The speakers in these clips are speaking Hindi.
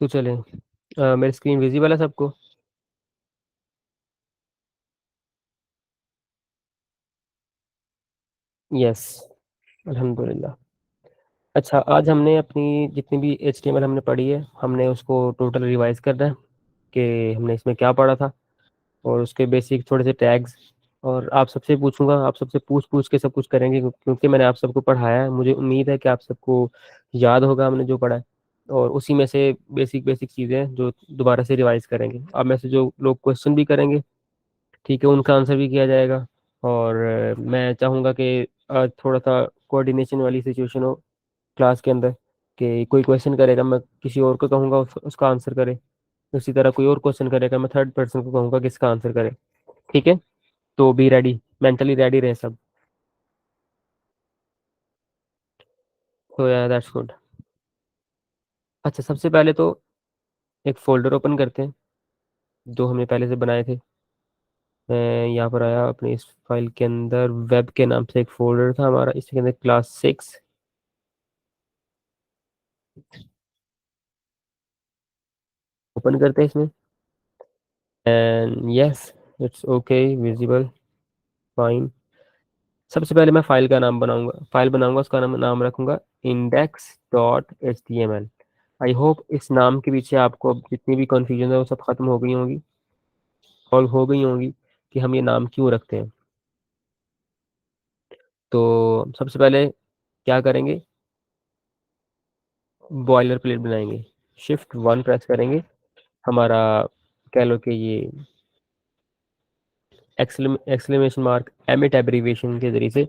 तो चले, मेरी स्क्रीन विजिबल है सबको? यस, अल्हम्दुलिल्लाह। अच्छा, आज हमने अपनी जितनी भी HTML हमने पढ़ी है, हमने उसको टोटल रिवाइज करना है कि हमने इसमें क्या पढ़ा था, और उसके बेसिक थोड़े से टैग्स। और आप सबसे पूछूंगा, आप सबसे पूछ पूछ के सब कुछ करेंगे, क्योंकि मैंने आप सबको पढ़ाया है, मुझे उम्मीद है कि आप सबको याद होगा हमने जो पढ़ा है। और उसी में से बेसिक बेसिक चीज़ें हैं जो दोबारा से रिवाइज करेंगे। आप में से जो लोग क्वेश्चन भी करेंगे, ठीक है, उनका आंसर भी किया जाएगा। और मैं चाहूँगा कि थोड़ा सा कोऑर्डिनेशन वाली सिचुएशन हो क्लास के अंदर, कि कोई क्वेश्चन करेगा, मैं किसी और को कहूँगा उसका आंसर करे। उसी तरह कोई और क्वेश्चन करेगा, मैं थर्ड पर्सन को कहूँगा कि इसका आंसर करे। ठीक है, तो बी रेडी, मेंटली रेडी रहे सब। तो यार दैट्स गुड। अच्छा, सबसे पहले तो एक फोल्डर ओपन करते हैं जो हमने पहले से बनाए थे। मैं यहाँ पर आया, अपनी इस फाइल के अंदर वेब के नाम से एक फोल्डर था हमारा, इसके अंदर क्लास 6 ओपन करते हैं इसमें। And yes, it's okay, visible, fine. सबसे पहले मैं फाइल का नाम बनाऊंगा, फाइल बनाऊंगा, उसका नाम नाम रखूंगा index.html। आई होप इस नाम के पीछे आपको अब जितनी भी कंफ्यूजन है वो सब खत्म हो गई होंगी, सॉल्व हो गई होंगी कि हम ये नाम क्यों रखते हैं। तो सबसे पहले क्या करेंगे, बॉयलर प्लेट बनाएंगे। Shift 1 प्रेस करेंगे, हमारा कह लो कि ये एक्सक्लेमेशन मार्क एमिट एब्रीविएशन के जरिए से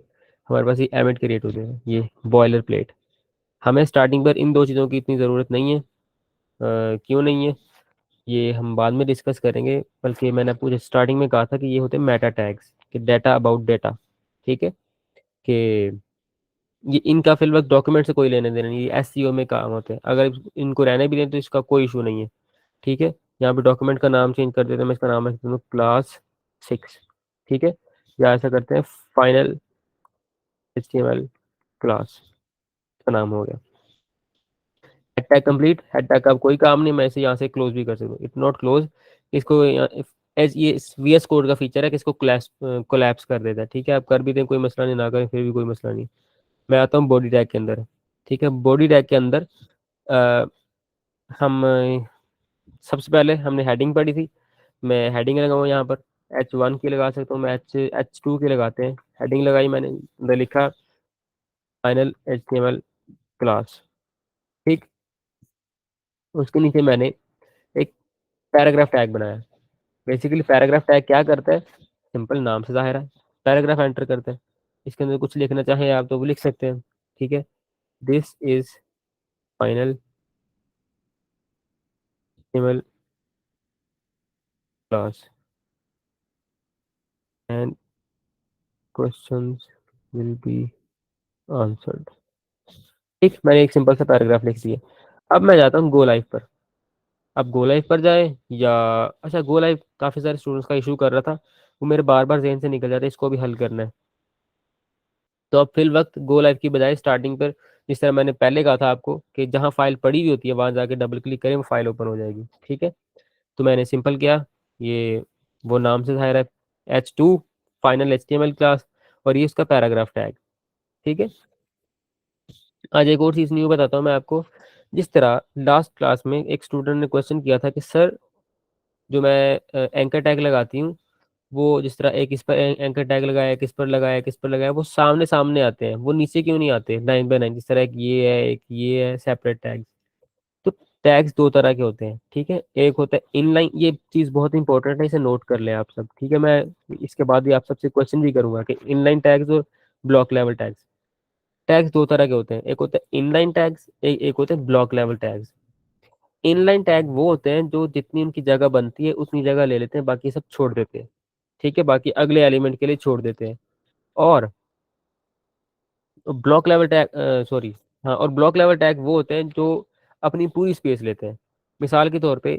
हमारे पास ये एमिट क्रिएट होते हैं, ये बॉयलर प्लेट। हमें स्टार्टिंग पर इन दो चीज़ों की इतनी ज़रूरत नहीं है। क्यों नहीं है, ये हम बाद में डिस्कस करेंगे। बल्कि मैंने आपको स्टार्टिंग में कहा था कि ये होते हैं मेटा टैग्स, कि डाटा अबाउट डाटा। ठीक है, कि ये इनका फिल वक्त डॉक्यूमेंट से कोई लेने देना नहीं, ये SEO में काम होते हैं। अगर इनको रहने भी दें तो इसका कोई इशू नहीं है। ठीक है, यहाँ पे डॉक्यूमेंट का नाम चेंज कर देते हैं, मैं इसका नाम रख देता हूँ क्लास 6। ठीक है, या ऐसा करते हैं फाइनल HTML क्लास, का नाम हो गया। Head tag complete, head tag का अब कोई काम नहीं, मैं इसे यहाँ से क्लोज भी कर सकता हूँ, इट नॉट क्लोज। इसको एज ये VS कोड का फीचर है कि इसको कोलैप्स कर देता है। ठीक है, आप कर भी दें कोई मसला नहीं, ना करें फिर भी कोई मसला नहीं। मैं आता हूँ बॉडी टैग के अंदर। ठीक है, बॉडी टैग के अंदर अ, हम सबसे पहले हमने हेडिंग पढ़ी थी, मैं हेडिंग लगाऊँ यहाँ पर। H1 की लगा सकता हूँ मैं, H2 की लगाते हैं। हेडिंग लगाई मैंने, अंदर लिखा फाइनल HTML क्लास। ठीक, उसके नीचे मैंने एक पैराग्राफ टैग बनाया। बेसिकली पैराग्राफ टैग क्या करता है, सिंपल, नाम से जाहिर है, पैराग्राफ एंटर करते हैं। इसके अंदर कुछ लिखना चाहें आप तो वो लिख सकते हैं। ठीक है, this is final HTML class and questions will be answered. ठीक, मैंने एक सिंपल सा पैराग्राफ लिख दिया। अब मैं जाता हूँ गो लाइव पर। अब गो लाइव पर जाए या, अच्छा, गो लाइव काफ़ी सारे स्टूडेंट्स का इशू कर रहा था, वो मेरे बार बार जहन से निकल जाता है, इसको भी हल करना है। तो अब फिल वक्त गो लाइव की बजाय स्टार्टिंग पर, जिस तरह मैंने पहले कहा था आपको कि जहाँ फाइल पड़ी हुई होती है वहां जाके डबल क्लिक करें, वो फाइल ओपन हो जाएगी। ठीक है, तो मैंने सिंपल किया, ये वो नाम से जाहिर है, H2 फाइनल HTML क्लास, और ये उसका पैराग्राफ टैग। ठीक है, आज एक और चीज़ न्यू बताता हूँ मैं आपको। जिस तरह लास्ट क्लास में एक स्टूडेंट ने क्वेश्चन किया था कि सर, जो मैं एंकर टैग लगाती हूँ, वो जिस तरह एक इस पर एंकर टैग लगाया, किस पर लगाया, किस पर लगाया, वो सामने सामने आते हैं, वो नीचे क्यों नहीं आते 9 बाय 9? जिस तरह एक ये है, एक ये है, सेपरेट टैग। तो टैग्स दो तरह के होते हैं। ठीक है, एक होता है इनलाइन, ये चीज़ बहुत इंपॉर्टेंट है, इसे नोट कर लें आप सब। ठीक है, मैं इसके बाद ही आप सबसे क्वेश्चन भी करूंगा कि इनलाइन टैग्स और ब्लॉक लेवल टैग्स। टैग्स दो तरह के होते हैं, एक होता है इनलाइन टैग्स, एक होते हैं block level tags. Inline tag वो होते हैं जो जितनी उनकी जगह बनती है उतनी जगह ले लेते हैं, बाकी सब छोड़ देते हैं। ठीक है, बाकी अगले एलिमेंट के लिए छोड़ देते हैं। और ब्लॉक लेवल टैग, सॉरी, हाँ, और ब्लॉक लेवल टैग वो होते हैं जो अपनी पूरी स्पेस लेते हैं। मिसाल के तौर पे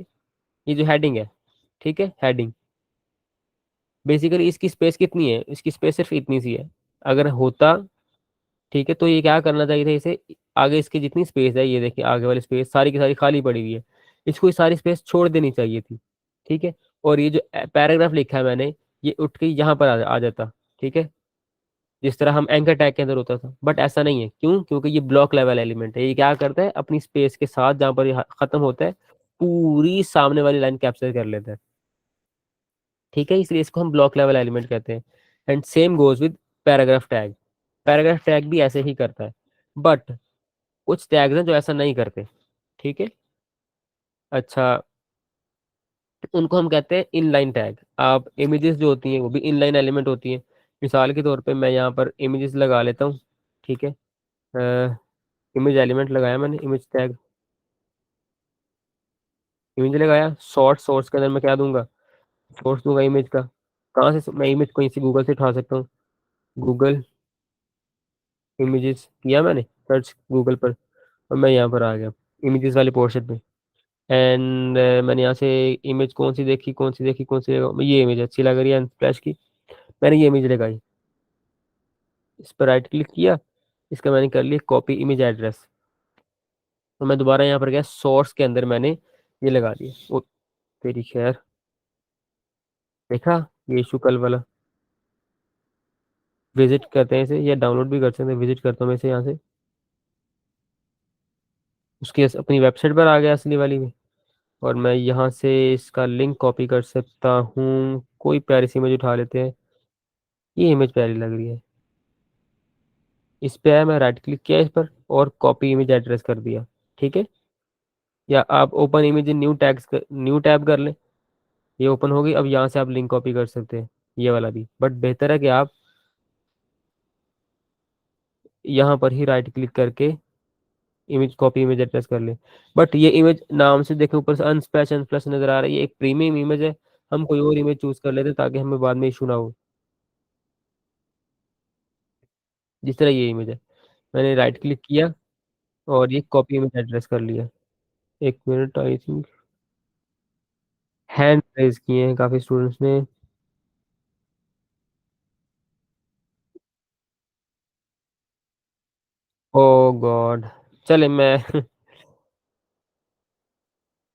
ये जो हेडिंग है, ठीक है, हेडिंग बेसिकली इसकी स्पेस कितनी है, इसकी स्पेस सिर्फ इतनी सी है। अगर होता, ठीक है, तो ये क्या करना चाहिए था, इसे आगे इसकी जितनी स्पेस है, ये देखिए आगे वाली स्पेस सारी की सारी खाली पड़ी हुई है, इसको ये सारी स्पेस छोड़ देनी चाहिए थी। ठीक है। और ये जो पैराग्राफ लिखा है मैंने, ये उठ के यहाँ पर आ जाता। ठीक है। जिस तरह हम एंकर टैग के अंदर होता था, बट ऐसा नहीं है। क्यों? क्योंकि ये ब्लॉक लेवल एलिमेंट है। ये क्या करता है, अपनी स्पेस के साथ जहां पर ये खत्म होता है, पूरी सामने वाली लाइन कैप्चर कर लेता है। ठीक है, इसलिए इसको हम ब्लॉक लेवल एलिमेंट कहते हैं। And same goes with paragraph tag. Paragraph tag भी ऐसे ही करता है, बट कुछ टैग्स हैं जो ऐसा नहीं करते। ठीक है। अच्छा, उनको हम कहते हैं इनलाइन टैग। आप इमेजेस जो होती हैं वो भी इनलाइन एलिमेंट होती हैं। मिसाल के तौर पे मैं यहाँ पर इमेजेस लगा लेता हूँ। ठीक है। इमेज एलिमेंट लगाया मैंने, इमेज टैग, इमेज लगाया। सोर्स, सोर्स के अंदर मैं क्या दूंगा, सोर्स दूंगा इमेज का। कहाँ से? मैं इमेज कहीं से गूगल से उठा सकता हूँ। गूगल इमेजेस किया मैंने सर्च गूगल पर, और मैं यहाँ पर आ गया इमेजेस वाले पोर्शन पे। एंड मैंने यहाँ से इमेज कौन सी देखी, कौन सी देखी, कौन सी ये इमेज अच्छी लग रही है फ्लैश की, मैंने ये इमेज लगाई। इस पर राइट क्लिक किया, इसका मैंने कर लिया कॉपी इमेज एड्रेस। और मैं दोबारा यहाँ पर गया, सोर्स के अंदर मैंने ये लगा दिया। ओ तेरी खैर, देखा? ये इशू कल वाला। विजिट करते हैं इसे, या डाउनलोड भी कर सकते हैं। विजिट करता हूँ मैं इसे यहाँ से, उसकी अपनी वेबसाइट पर आ गया असली वाली में। और मैं यहाँ से इसका लिंक कॉपी कर सकता हूँ। कोई प्यारी सी इमेज उठा लेते हैं। ये इमेज प्यारी लग रही है। इस पे आया, मैं राइट क्लिक किया इस पर और कॉपी इमेज एड्रेस कर दिया। ठीक है। या आप open image new tags new tab कर लें, ये ओपन होगी। अब यहाँ से आप लिंक कॉपी कर सकते हैं, ये वाला भी। बट बेहतर है कि आप यहाँ पर ही राइट क्लिक करके इमेज कॉपी इमेज एड्रेस कर लें। बट ये इमेज नाम से देखें ऊपर से अनस्प्लैश अनस्प्लैश नजर आ रही है, एक प्रीमियम इमेज है। हम कोई और इमेज चूज कर लेते हैं ताकि हमें बाद में इशू ना हो। जिस तरह ये इमेज है, मैंने राइट क्लिक किया और ये कॉपी इमेज एड्रेस कर लिया। एक minute, I think hand raise किए हैं काफी स्टूडेंट्स ने। Oh God. चले मैं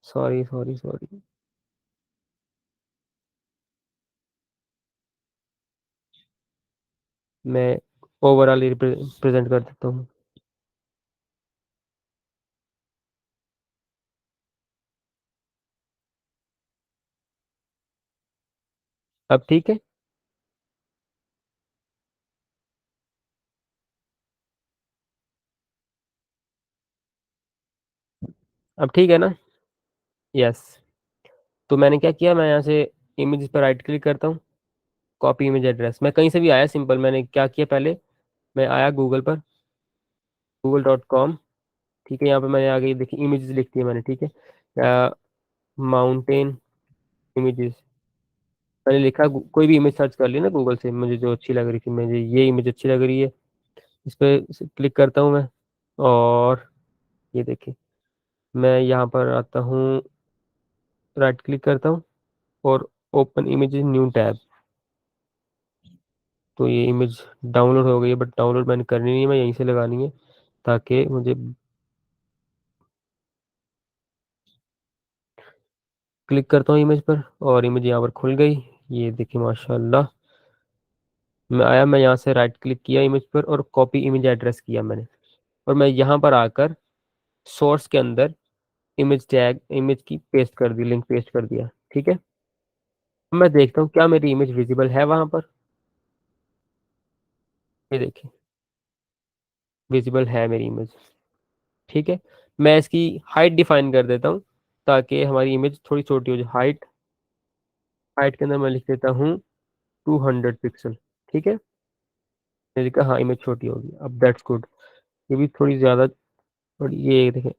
सॉरी सॉरी सॉरी। मैं ओवरऑल रिप्रेजेंट कर देता हूँ। अब ठीक है। अब ठीक है ना? यस। तो मैंने क्या किया, मैं यहाँ से इमेज पर राइट क्लिक करता हूँ, कॉपी इमेज एड्रेस। मैं कहीं से भी आया, सिंपल। मैंने क्या किया पहले, मैं आया गूगल पर, google.com। ठीक है। यहाँ पे मैंने आगे देखी इमेजेस लिख दिया मैंने। ठीक है। माउंटेन इमेजेस मैंने लिखा। कोई भी इमेज सर्च कर ली ना गूगल से, मुझे जो अच्छी लग रही थी, मुझे ये इमेज अच्छी लग रही है, इस पे क्लिक करता हूँ मैं। और ये देखिए, मैं यहाँ पर आता हूँ, राइट क्लिक करता हूँ और ओपन इमेज न्यू टैब। तो ये इमेज डाउनलोड हो गई है, बट डाउनलोड मैंने करनी नहीं है, मैं यहीं से लगानी है ताकि मुझे। क्लिक करता हूँ इमेज पर और इमेज यहाँ पर खुल गई। ये देखिए माशाल्लाह। मैं आया, मैं यहाँ से राइट क्लिक किया इमेज पर और कॉपी इमेज एड्रेस किया मैंने। और मैं यहाँ पर आकर सोर्स के अंदर इमेज टैग, इमेज की पेस्ट कर दी, लिंक पेस्ट कर दिया। ठीक है। अब मैं देखता हूँ क्या मेरी इमेज विजिबल है वहां पर। ये देखिए, विजिबल है मेरी इमेज। ठीक है। मैं इसकी हाइट डिफाइन कर देता हूँ ताकि हमारी इमेज थोड़ी छोटी हो जाए। हाइट, हाइट के अंदर मैं लिख देता हूँ 200 पिक्सल। ठीक है। मैंने कहा हाँ, इमेज छोटी होगी। अब दैट्स गुड। ये भी थोड़ी ज्यादा, थोड़ी ये देखें।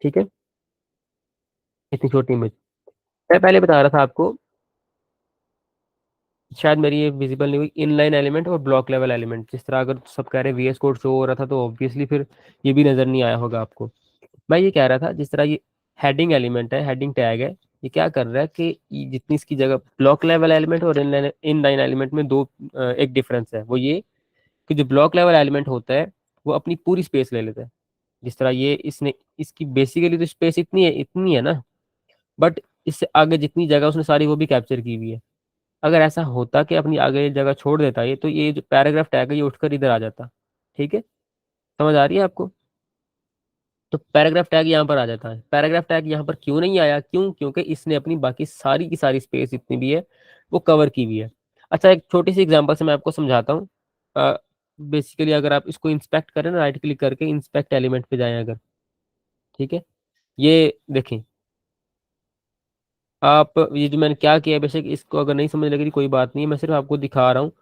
ठीक है। इतनी छोटी इमेज। मैं पहले बता रहा था आपको, शायद मेरी ये विजिबल नहीं हुई, इनलाइन एलिमेंट और ब्लॉक लेवल एलिमेंट। जिस तरह अगर सब कह रहे वीएस कोड शो हो रहा था, तो ऑब्वियसली फिर ये भी नजर नहीं आया होगा आपको। मैं ये कह रहा था, जिस तरह ये हेडिंग एलिमेंट है, हेडिंग टैग है, ये क्या कर रहा है कि जितनी इसकी जगह ब्लॉक लेवल एलिमेंट और इनलाइन एलिमेंट में दो एक डिफरेंस है। वो ये कि जो ब्लॉक लेवल एलिमेंट होता है वो अपनी पूरी स्पेस ले लेता है। जिस तरह ये इसने, इसकी बेसिकली तो स्पेस इतनी है, इतनी है ना। बट इससे आगे जितनी जगह उसने सारी वो भी कैप्चर की हुई है। अगर ऐसा होता कि अपनी आगे जगह छोड़ देता ये, तो ये जो पैराग्राफ टैग है ये उठकर इधर आ जाता। ठीक है, समझ आ रही है आपको? तो पैराग्राफ टैग यहाँ पर आ जाता है। पैराग्राफ टैग यहाँ पर क्यों नहीं आया? क्यों? क्योंकि इसने अपनी बाकी सारी की सारी स्पेस जितनी भी है वो कवर की हुई है। अच्छा, एक छोटी सी एग्जांपल से मैं आपको समझाता हूँ। बेसिकली अगर आप इसको इंस्पेक्ट करें ना, राइट क्लिक करके इंस्पेक्ट एलिमेंट पे जाएं अगर, ठीक है, ये देखें आप, ये जो मैंने क्या किया है, बेशक इसको अगर नहीं समझ लगी कोई बात नहीं, मैं सिर्फ आपको दिखा रहा हूँ।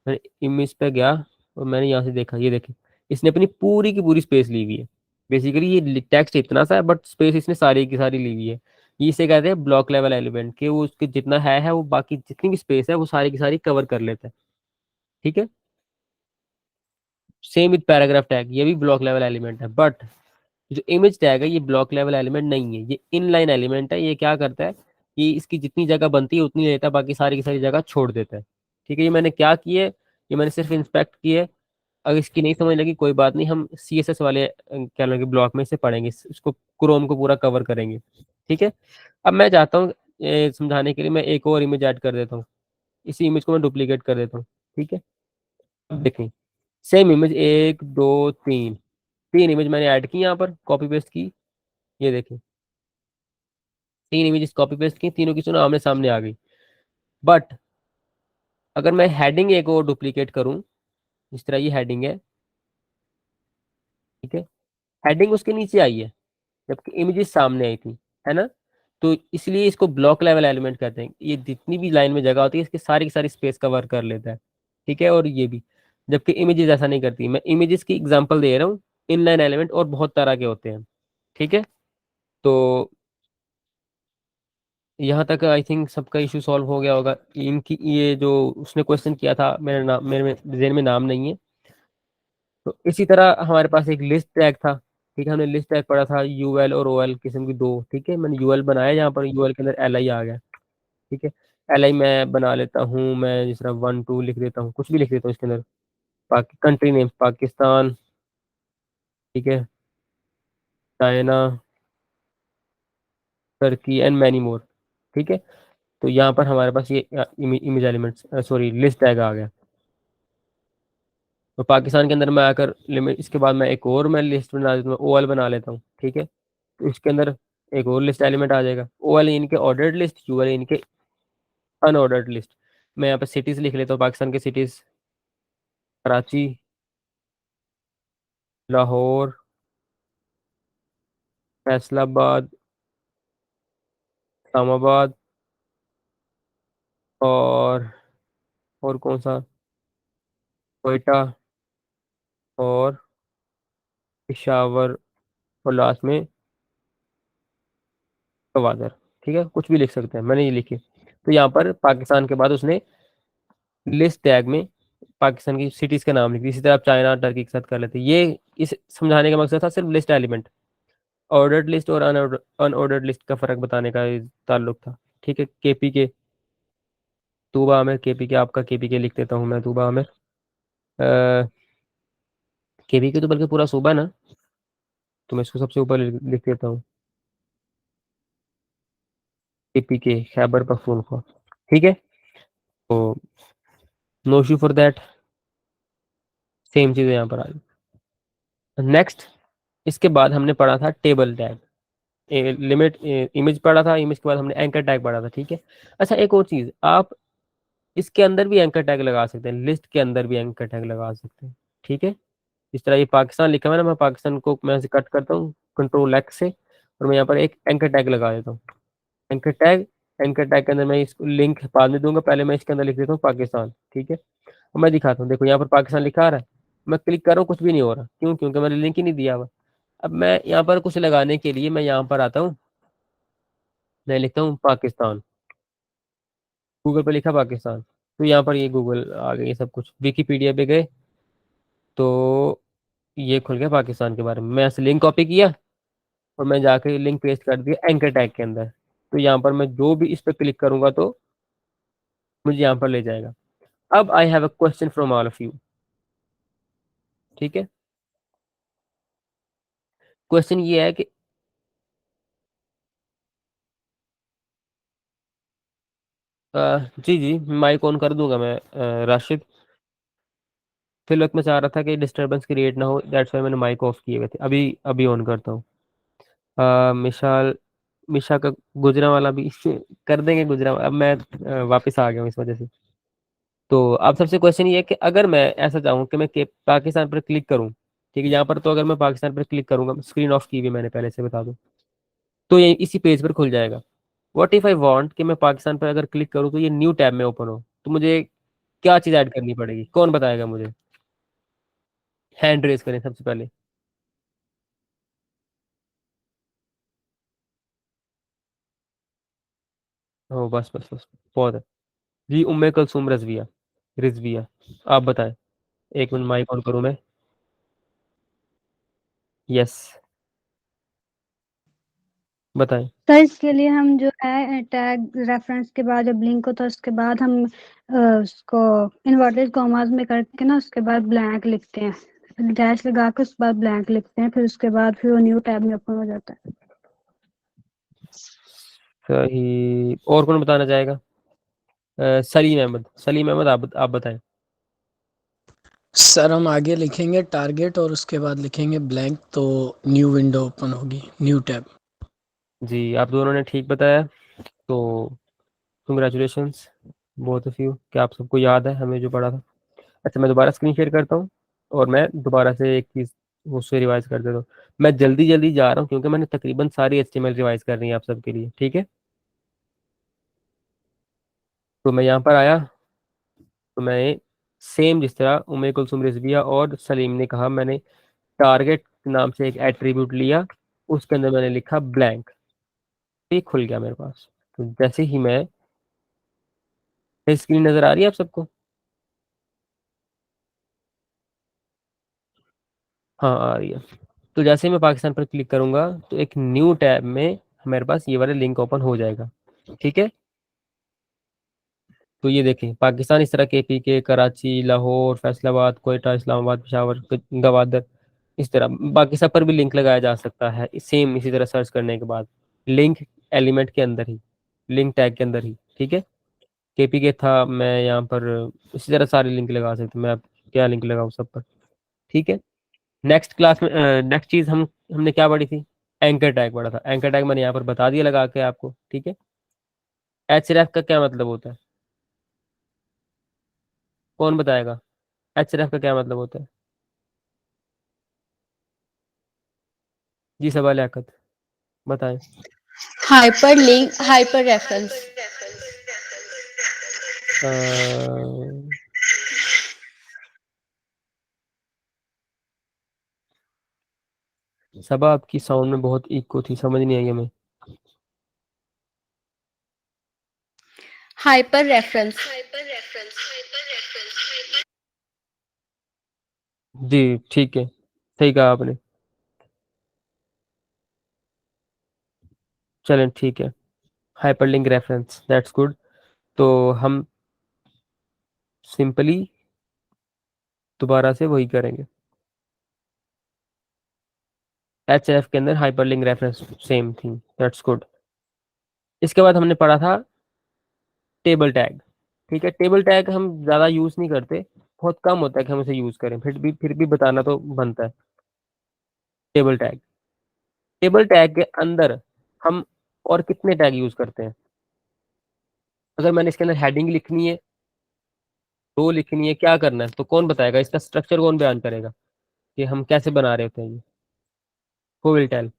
मैंने इमेज पे गया और मैंने यहाँ से देखा, ये देखें, इसने अपनी पूरी की पूरी स्पेस ली हुई है। बेसिकली ये टेक्स्ट इतना सा है बट स्पेस इसने सारी की सारी ली हुई है। ये इसे कहते हैं ब्लॉक लेवल एलिमेंट, कि वो उसके जितना है वो बाकी जितनी भी स्पेस है वो सारी की सारी कवर कर लेता है। ठीक है, सेम विद पैराग्राफ टैग, ये भी ब्लॉक लेवल एलिमेंट है, बट जो इमेज टैग है ये ब्लॉक लेवल एलिमेंट नहीं है, ये इनलाइन एलिमेंट है। ये क्या करता है, ये इसकी जितनी जगह बनती है उतनी लेता है, बाकी सारी की सारी जगह छोड़ देता है। ठीक है, ये मैंने क्या किया है, ये मैंने सिर्फ इंस्पेक्ट किया है। अगर इसकी नहीं समझ लगी कोई बात नहीं, हम CSS वाले क्या लगे ब्लॉक में से पढ़ेंगे, उसको क्रोम को पूरा कवर करेंगे। ठीक है, अब मैं चाहता हूँ समझाने के लिए मैं एक और इमेज ऐड कर देता हूँ। इसी इमेज को मैं डुप्लीकेट कर देता हूँ। ठीक है, अब देखें, सेम इमेज, एक दो तीन, तीन इमेज मैंने ऐड की यहाँ पर, कॉपी पेस्ट की। ये देखें, तीन इमेजेस कॉपी पेस्ट की, तीनों की सुनो आमने सामने आ गई। बट अगर मैं हेडिंग एक और डुप्लीकेट करूं, इस तरह ये हेडिंग है, ठीक है, हेडिंग उसके नीचे आई है जबकि इमेजेस सामने आई थी, है ना? तो इसलिए इसको ब्लॉक लेवल एलिमेंट कहते हैं। ये जितनी भी लाइन में जगह होती है इसकी सारी की सारी स्पेस कवर कर लेता है। ठीक है, और ये भी, जबकि इमेजेस ऐसा नहीं करती। मैं इमेजेस की एग्जांपल दे रहा हूँ, इनलाइन एलिमेंट और बहुत तरह के होते हैं। ठीक है, तो यहाँ तक आई थिंक सबका इशू सॉल्व हो गया होगा। इनकी ये जो उसने क्वेश्चन किया था, मेरा नाम मेरे जेन में नाम नहीं है। तो इसी तरह हमारे पास एक लिस्ट टैग था। ठीक है, हमने लिस्ट टैग पढ़ा था, यूएल और ओएल किस्म की दो। ठीक है, मैंने यूएल बनाया, जहाँ पर यूएल के अंदर एल आई आ गया। ठीक है, एल आई मैं बना लेता हूँ, मैं जिस तरह 1 2 लिख देता हूँ, कुछ भी लिख देता हूँ इसके अंदर। कंट्री नेम पाकिस्तान, ठीक है, China, Turkey and many more. ठीक है, तो यहाँ पर हमारे पास ये image elements, sorry, list tag आ गया। तो पाकिस्तान के अंदर मैं आकर लिमिट, इसके बाद मैं एक और मैं लिस्ट बना देता हूँ, ओएल बना लेता हूँ। ठीक है, तो इसके अंदर एक और लिस्ट एलिमेंट आ जाएगा। ओएल इनके ऑर्डर्ड लिस्ट, यूएल इनके अनऑर्डर्ड लिस्ट। मैं यहाँ पे सिटीज लिख लेता हूँ, पाकिस्तान के सिटीज, कराची, लाहौर, फैसलाबाद, इस्लामाबाद, और कौन सा, कोयटा, और पेशावर, और लास्ट में गवादर। ठीक है, कुछ भी लिख सकते हैं, मैंने ये लिखी। तो यहाँ पर पाकिस्तान के बाद उसने लिस्ट टैग में पाकिस्तान की सिटीज का नाम लिख दिया। इसी तरह आप चाइना टर्की के साथ कर लेते हैं। ये इस समझाने का मकसद था सिर्फ लिस्ट एलिमेंट। ऑर्डर्ड लिस्ट और अनऑर्डर्ड लिस्ट का फर्क बताने का ताल्लुक था। ठीक है, केपी के, तूबा आमिर, केपी के, आपका केपी के लिख देता हूँ मैं, तूबा आमिर। केपी के तो बल्कि पूरा सूबा है ना, तो मैं इसको सबसे ऊपर लिख देता हूँ, केपी के, खैबर पख्तूनख्वा। ठीक है, तो no issue for that, same चीज़ यहाँ पर आ गई। नेक्स्ट, इसके बाद हमने पढ़ा था टेबल टैग, लिमिट इमेज पढ़ा था, इमेज के बाद हमने एंकर टैग पढ़ा था। ठीक है, अच्छा एक और चीज़, आप इसके अंदर भी एंकर टैग लगा सकते हैं, लिस्ट के अंदर भी एंकर टैग लगा सकते हैं। ठीक है, इस तरह ये पाकिस्तान लिखा हुआ है ना, मैं पाकिस्तान को मैं से कट करता हूँ कंट्रोल एक्स से, और मैं यहाँ पर एक एंकर टैग लगा देता हूँ। एंकर टैग, एंकर टैग के अंदर मैं इसको लिंक बाद में दूंगा, पहले मैं इसके अंदर लिख देता हूँ पाकिस्तान। ठीक है, और मैं दिखाता हूँ, देखो यहाँ पर पाकिस्तान लिखा आ रहा है। मैं क्लिक कर रहा हूँ, कुछ भी नहीं हो रहा, क्यों? क्योंकि मैंने लिंक ही नहीं दिया हुआ। अब मैं यहाँ पर कुछ लगाने के लिए मैं यहाँ पर आता हूँ, मैं लिखता हूँ पाकिस्तान, गूगल पे लिखा पाकिस्तान, तो यहाँ पर ये गूगल आ गई, ये सब कुछ विकीपीडिया पे गए, तो ये खुल गया पाकिस्तान के बारे में। मैं ऐसे लिंक कॉपी किया और मैं जाके लिंक पेस्ट कर दिया एंकर टैग के अंदर। तो यहाँ पर मैं जो भी इस पर क्लिक करूंगा तो मुझे यहाँ पर ले जाएगा। अब I have a question from all of you. ठीक है, क्वेश्चन ये है कि जी जी, माइक ऑन कर दूंगा मैं, राशिद। फिलहाल मैं चाह रहा था कि डिस्टरबेंस क्रिएट ना हो, दैट्स वाई मैंने माइक ऑफ किए हुए थे। अभी अभी ऑन करता हूँ। मिशाल, मिशा का गुजरा भी कर देंगे। अब मैं वापस आ गया हूँ इस वजह से। तो अब सबसे क्वेश्चन ये है कि अगर मैं ऐसा चाहूँ कि मैं पाकिस्तान पर क्लिक करूँ, ठीक है, यहाँ पर तो अगर मैं पाकिस्तान पर क्लिक करूंगा, स्क्रीन ऑफ की हुई मैंने पहले से बता दूं, तो ये इसी पेज पर खुल जाएगा। व्हाट इफ आई वांट कि मैं पाकिस्तान पर अगर क्लिक करूँ तो ये न्यू टैब में ओपन हो, तो मुझे क्या चीज़ ऐड करनी पड़ेगी, कौन बताएगा मुझे? हैंड रेस करें सबसे पहले। ओ बस बस बस, बहुत है। जी, उम्मे कुलसूम रजविया, रिजविया। आप बताएं। एक मिनट, माइक ऑन करूँ मैं। यस, बताएं। तो इसके लिए हम जो है टैग रेफरेंस के बाद जब लिंक होता है उसके बाद हम उसको इन्वर्टेड कॉमास में करके ना उसके बाद ब्लैंक लिखते हैं, डैश लगा के उसके बाद ब्लैंक लिखते हैं, फिर उसके बाद फिर वो न्यू टैब में ओपन हो जाता है। सही। और कौन बताना चाहेगा? सलीम अहमद, सलीम अहमद, आप बताएं। सर हम आगे लिखेंगे टारगेट और उसके बाद लिखेंगे ब्लैंक, तो न्यू विंडो ओपन होगी, न्यू टैब। जी, आप दोनों ने ठीक बताया। तो कंग्रेचुलेशंस बोथ ऑफ यू, कि आप सबको याद है हमें जो पढ़ा था। अच्छा, मैं दोबारा स्क्रीन शेयर करता हूँ और मैं दोबारा से एक चीज़ उससे रिवाइज कर देता हूँ। मैं जल्दी जल्दी जा रहा हूँ क्योंकि मैंने तकरीबन सारी एचटीएमएल रिवाइज करनी है आप सबके लिए, ठीक है। तो मैं यहाँ पर आया, तो मैं सेम जिस तरह उमर कुलसुम रिजविया और सलीम ने कहा, मैंने टारगेट नाम से एक एट्रीब्यूट लिया, उसके अंदर मैंने लिखा ब्लैंक। ये खुल गया मेरे पास। तो जैसे ही मैं, स्क्रीन नजर आ रही है आप सबको? हाँ, आ रही है। तो जैसे ही मैं पाकिस्तान पर क्लिक करूंगा तो एक न्यू टैब में मेरे पास ये वाला लिंक ओपन हो जाएगा, ठीक है। तो ये देखें, पाकिस्तान इस तरह KPK, कराची, लाहौर, फैसलाबाद, कोयटा, इस्लामाबाद, पेशावर, गवादर, इस तरह बाकी सब पर भी लिंक लगाया जा सकता है, सेम इसी तरह सर्च करने के बाद लिंक एलिमेंट के अंदर ही, लिंक टैग के अंदर ही, ठीक है। KPK था, मैं यहाँ पर इसी तरह सारे लिंक लगा सकते, मैं अब क्या लिंक लगाऊँ सब पर, ठीक है। नेक्स्ट क्लास में नेक्स्ट चीज हमने क्या पढ़ी थी? एंकर टैग पढ़ा था। एंकर टैग मैंने यहाँ पर बता दिया लगा के आपको, ठीक है। HRF का क्या मतलब होता है, कौन बताएगा? HRF का क्या मतलब होता है? जी सबा लियाकत, बताएं। Hyperlink hyper reference. अ, सबा, आपकी साउंड में बहुत इको थी, समझ नहीं आई हमें। Hyper reference. जी ठीक है, सही कहा आपने। चलें ठीक है, हाइपरलिंक रेफरेंस, दैट्स गुड। तो हम सिंपली दोबारा से वही करेंगे, HRF के अंदर hyperlink reference, same thing, that's good. इसके बाद हमने पढ़ा था टेबल टैग, ठीक है। टेबल टैग हम ज़्यादा यूज़ नहीं करते, बहुत कम होता है कि हम उसे यूज़ करें, फिर भी बताना तो बनता है। टेबल टैग, टेबल टैग के अंदर हम और कितने टैग यूज़ करते हैं? अगर मैंने इसके अंदर हेडिंग लिखनी है, रो लिखनी है, क्या करना है, तो कौन बताएगा? इसका स्ट्रक्चर कौन बयान करेगा कि हम कैसे बना रहे होते हैं ये? Who will tell?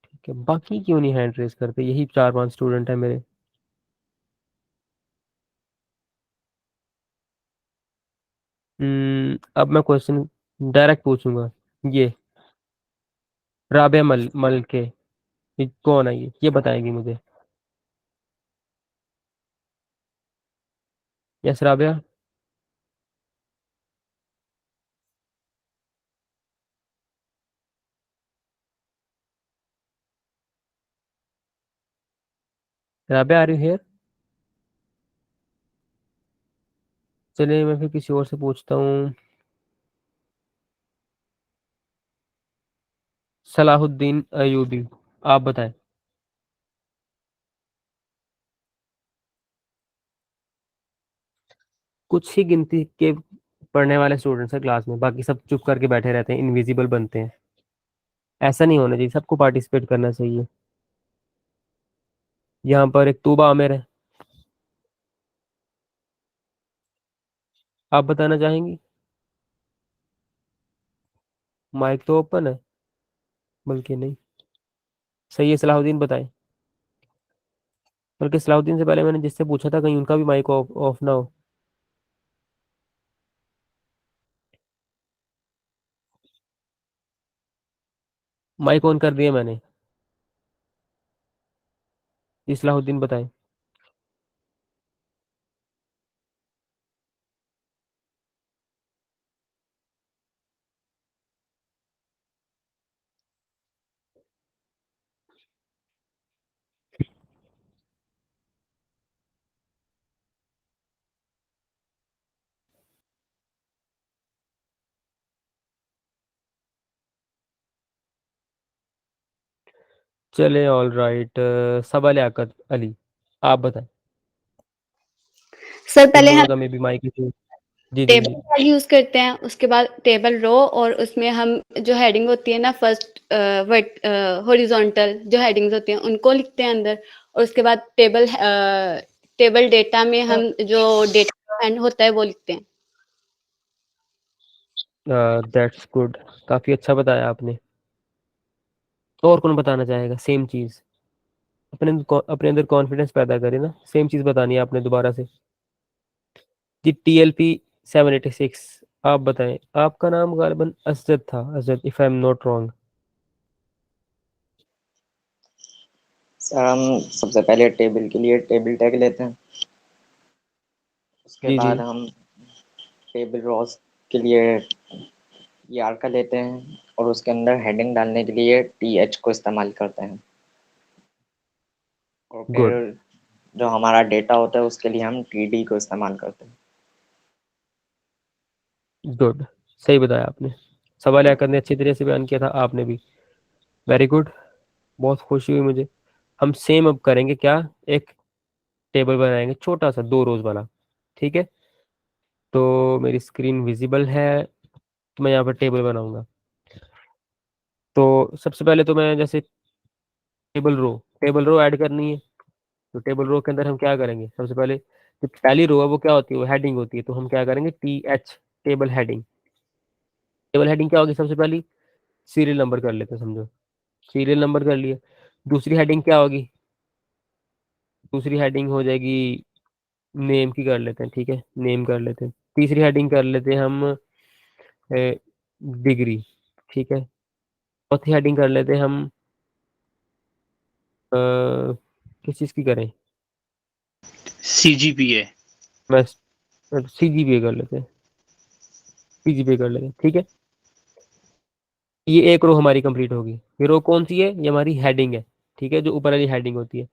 ठीक है, बाकी क्यों नहीं हैंड रेस करते? यही 4-5 स्टूडेंट है मेरे। अब मैं क्वेश्चन डायरेक्ट पूछूंगा। ये राबे मल के, ये कौन है? ये बताएंगी मुझे? Yes Rabia. Rabia, are you here? चलिए मैं फिर किसी और से पूछता हूँ। सलाहुद्दीन अयूबी, आप बताएं। कुछ ही गिनती के पढ़ने वाले स्टूडेंट्स हैं क्लास में, बाकी सब चुप करके बैठे रहते हैं, इनविजिबल बनते हैं। ऐसा नहीं होना चाहिए, सबको पार्टिसिपेट करना चाहिए। यहाँ पर एक तूबा आमिर है, आप बताना चाहेंगी? माइक तो ओपन है, बल्कि नहीं। सही है, सलाहुद्दीन बताएं। बल्कि सलाहुद्दीन से पहले मैंने जिससे पूछा था, कहीं उनका भी माइक ऑफ ऑफ ना हो। माइक ऑन कर दिया मैंने। जी सलाहुद्दीन बताएं। चले, ऑल राइट। सबा लियाकत अली, आप बताएं। सर इन पहले दोनों हम का मे भी माइक इशू। जी जी टेबल जी। फाइल यूज करते हैं, उसके बाद टेबल रो, और उसमें हम जो हेडिंग होती है ना, फर्स्ट हॉरिजॉन्टल जो हेडिंग्स होती हैं उनको लिखते हैं अंदर, और उसके बाद टेबल डेटा में हम जो डेटा एंड होता है वो लिखते हैं। दैट्स गुड, काफी अच्छा बताया आपने। तो और कौन बताना चाहेगा सेम चीज? अपने अंदर कॉन्फिडेंस पैदा करे ना, सेम चीज बतानी है आपने दोबारा से। जी TLP 786, आप बताएं। आपका नाम गालिबन असद था, Asad, if I am not wrong. Sir हम सबसे पहले टेबल के लिए टेबल टैग लेते हैं, उसके जी जी। बाद हम टेबल रोज के लिए यार का लेते हैं, और उसके अंदर हेडिंग डालने के लिए TH को इस्तेमाल करते हैं, और फिर गुड जो हमारा डेटा होता है उसके लिए हम TD को इस्तेमाल करते हैं। गुड, सही बताया आपने। सवाल लियाकत ने अच्छी तरह से बयान किया था, आपने भी। वेरी गुड, बहुत खुशी हुई मुझे। हम सेम अब करेंगे क्या, एक टेबल बनाएंगे छोटा सा 2 रोज वाला। ठीक है, तो मेरी स्क्रीन विजिबल है, तो मैं यहाँ पर टेबल बनाऊंगा। तो सबसे पहले तो मैं जैसे टेबल रो ऐड करनी है। तो टेबल रो के अंदर हम क्या करेंगे, सबसे पहले जो पहली रो है वो क्या होती है, वो हेडिंग होती है। तो हम क्या करेंगे, TH, table heading. Table heading क्या होगी, सबसे पहली सीरियल नंबर कर लेते हैं, समझो। सीरियल नंबर कर लिया। दूसरी हेडिंग क्या होगी, दूसरी हेडिंग हो जाएगी नेम की, कर लेते हैं, ठीक है, नेम कर लेते हैं। तीसरी हेडिंग कर लेते हैं हम डिग्री, ठीक है। चौथी हेडिंग कर लेते हैं हम किस चीज़ की करें, CGPA। मैं CGPA कर लेते हैं, CGPA कर लेते हैं, ठीक है। ये एक रो हमारी कंप्लीट होगी। ये रो कौन सी है, ये हमारी हेडिंग है, ठीक है, जो ऊपर वाली हेडिंग होती है।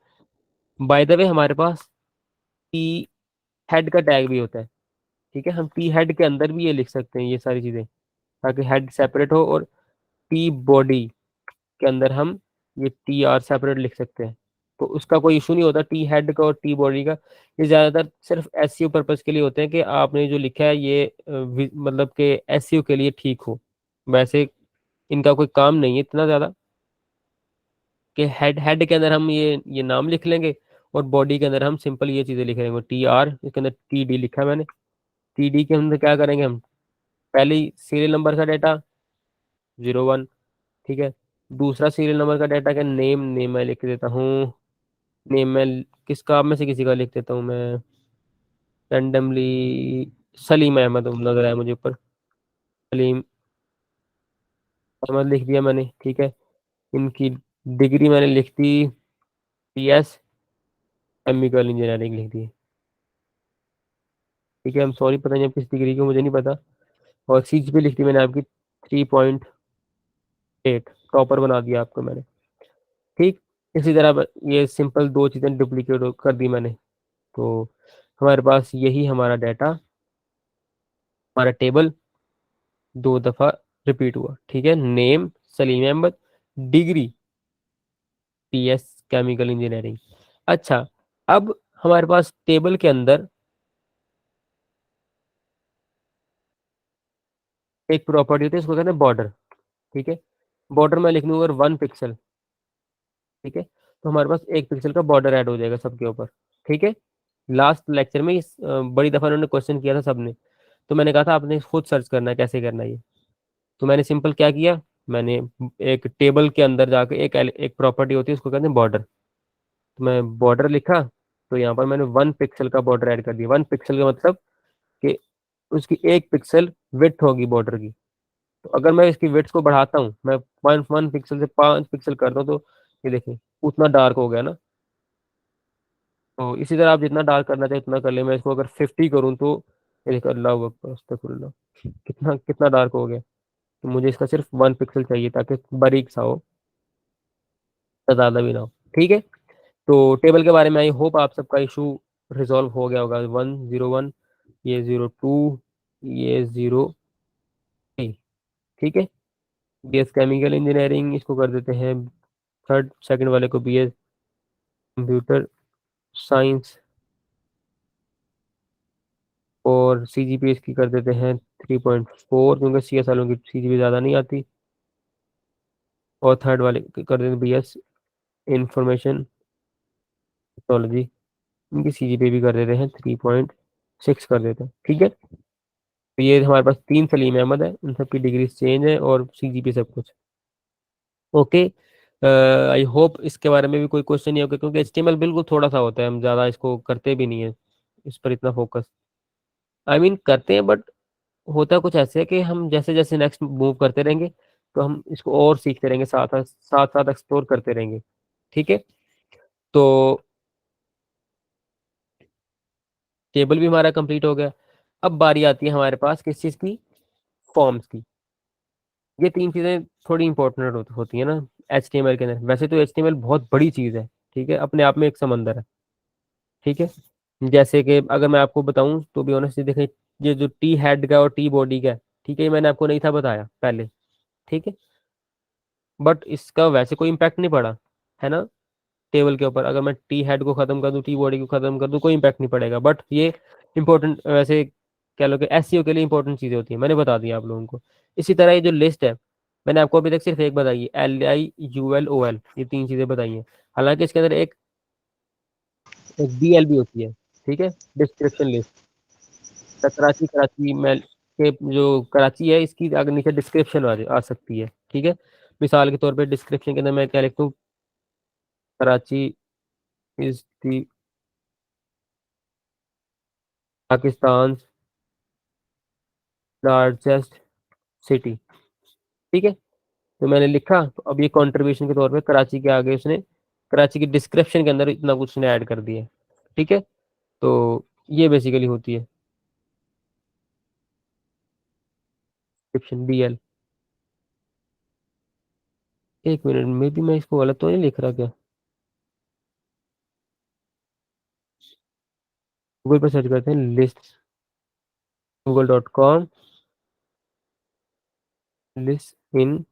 बाय द वे हमारे पास टी हेड का टैग भी होता है, ठीक है। हम टी हेड के अंदर भी ये लिख सकते हैं, ये सारी चीज़ें, ताकि हेड सेपरेट हो, और टी बॉडी के अंदर हम ये TR सेपरेट लिख सकते हैं। तो उसका कोई इशू नहीं होता टी हेड का और टी बॉडी का। ये ज़्यादातर सिर्फ SEO पर्पज़ के लिए होते हैं, कि आपने जो लिखा है ये मतलब कि SEO के लिए ठीक हो। वैसे इनका कोई काम नहीं है इतना ज़्यादा, कि हेड हेड के अंदर हम ये नाम लिख लेंगे, और बॉडी के अंदर हम सिंपल ये चीज़ें लिख लेंगे, TR, इसके अंदर TD लिखा है मैंने। TD के अंदर क्या करेंगे हम, पहले सीरियल नंबर का डाटा 01, ठीक है। दूसरा सीरियल नंबर का डाटा का नेम, नेम मैं लिख देता हूँ। नेम मैं किसका, आप में से किसी का लिख देता हूँ मैं रैंडमली। सलीम अहमद नजर आया मुझे ऊपर, सलीम अहमद लिख दिया मैंने, ठीक है। इनकी डिग्री मैंने लिख दी PS केमिकल इंजीनियरिंग लिख दी, ठीक है। हम सॉरी, पता नहीं अब किस डिग्री की, मुझे नहीं पता। और CGPA लिख दी मैंने आपकी 3.8, टॉपर बना दिया आपको मैंने, ठीक। इसी तरह ये सिंपल 2 चीज़ें डुप्लीकेट कर दी मैंने। तो हमारे पास यही हमारा डाटा, हमारा टेबल 2 दफ़ा रिपीट हुआ, ठीक है। Name Salim Ahmad, degree PS chemical engineering. अच्छा, अब हमारे पास टेबल के अंदर एक प्रॉपर्टी होती है, इसको कहते हैं बॉर्डर। ठीक है, बॉर्डर में लिख लूंगा 1 पिक्सल। ठीक है, तो हमारे पास 1 पिक्सल का बॉर्डर ऐड हो जाएगा सबके ऊपर। ठीक है, लास्ट लेक्चर में बड़ी दफा उन्होंने क्वेश्चन किया था सबने, तो मैंने कहा था आपने खुद सर्च करना है कैसे करना है ये। तो मैंने सिंपल क्या किया, मैंने एक टेबल के अंदर जाके एक प्रॉपर्टी होती है उसको कहते हैं बॉर्डर, तो मैं बॉर्डर लिखा, तो यहाँ पर मैंने 1 पिक्सल का बॉर्डर ऐड कर दिया। 1 पिक्सल का मतलब कि उसकी 1 पिक्सल विड्थ होगी बॉर्डर की। तो अगर मैं इसकी विड्थ को बढ़ाता हूँ, मैं 1 पिक्सल से 5 पिक्सल करता हूँ, तो ये देखिए उतना डार्क हो गया ना। तो इसी तरह आप जितना डार्क करना चाहे उतना कर ले। मैं इसको अगर 50 करूँ तो ये देखो, अल्लाह अकबर, अस्तगफुरुल्लाह, कितना कितना डार्क हो गया। तो मुझे इसका सिर्फ 1 पिक्सल चाहिए ताकि बारीक सा हो, ज़्यादा भी ना हो। ठीक है, तो टेबल के बारे में आई होप आप सबका इशू रिजॉल्व हो गया होगा। 101, ये 02, ये 03। ठीक है, BS केमिकल इंजीनियरिंग इसको कर देते हैं थर्ड, सेकंड वाले को BS कंप्यूटर साइंस, और CGPA इसकी कर देते हैं 3.4, क्योंकि CS वालों की CGPA ज़्यादा नहीं आती। और थर्ड वाले की कर देते हैं BS इंफॉर्मेशन टेक्नोलॉजी, इनकी CGPA भी कर देते हैं 3.6 कर देते हैं। ठीक है, तो ये हमारे पास 3 सलीम अहमद है, उन सबकी डिग्री चेंज है और CGPA सब कुछ ओके। आई होप इसके बारे में भी कोई क्वेश्चन नहीं होगा, क्योंकि HTML बिल्कुल थोड़ा सा होता है, हम ज़्यादा इसको करते भी नहीं है, इस पर इतना फोकस करते हैं, बट होता कुछ ऐसे है कि हम जैसे जैसे नेक्स्ट मूव करते रहेंगे तो हम इसको और सीखते रहेंगे, साथ साथ साथ एक्सप्लोर करते रहेंगे। ठीक है, तो टेबल भी हमारा कंप्लीट हो गया। अब बारी आती है हमारे पास किस चीज़ की, फॉर्म्स की। ये 3 चीज़ें थोड़ी इंपॉर्टेंट होती है ना HTML के अंदर। वैसे तो HTML बहुत बड़ी चीज़ है, ठीक है, अपने आप में एक समंदर है। ठीक है, जैसे कि अगर मैं आपको बताऊं तो भी ऑनेस्टली देखें, ये जो T हेड का और T बॉडी का है, ठीक है, ये मैंने आपको नहीं था बताया पहले। ठीक है, बट इसका वैसे कोई इम्पैक्ट नहीं पड़ा है ना टेबल के ऊपर। अगर मैं T हेड को खत्म कर दूं, T बॉडी को खत्म कर दूं, कोई इम्पैक्ट नहीं पड़ेगा, बट ये इंपॉर्टेंट वैसे कह लो कि SEO के लिए इंपॉर्टेंट चीज़ें होती है, मैंने बता दिया आप लोगों को। इसी तरह ये जो लिस्ट है, मैंने आपको अभी तक सिर्फ एक बताई है, LIULOL, ये 3 चीज़ें बताई हैं। हालांकि इसके अंदर एक DL भी होती है। ठीक है, डिस्क्रिप्शन लिस्ट। कराची कराची में के जो कराची है, इसकी आगे नीचे डिस्क्रिप्शन आ सकती है। ठीक है, मिसाल के तौर पे डिस्क्रिप्शन के अंदर मैं क्या लिखता हूँ, Karachi is the Pakistan largest city. ठीक है, तो मैंने लिखा, तो अब ये कंट्रीब्यूशन के तौर पे कराची के आगे उसने कराची की डिस्क्रिप्शन के अंदर इतना कुछ उसने ऐड कर दिया है। ठीक है, तो ये बेसिकली होती है डिस्क्रिप्शन, DL। एक मिनट में भी मैं इसको गलत तो नहीं लिख रहा क्या, गूगल पर सर्च करते हैं list, google.com list in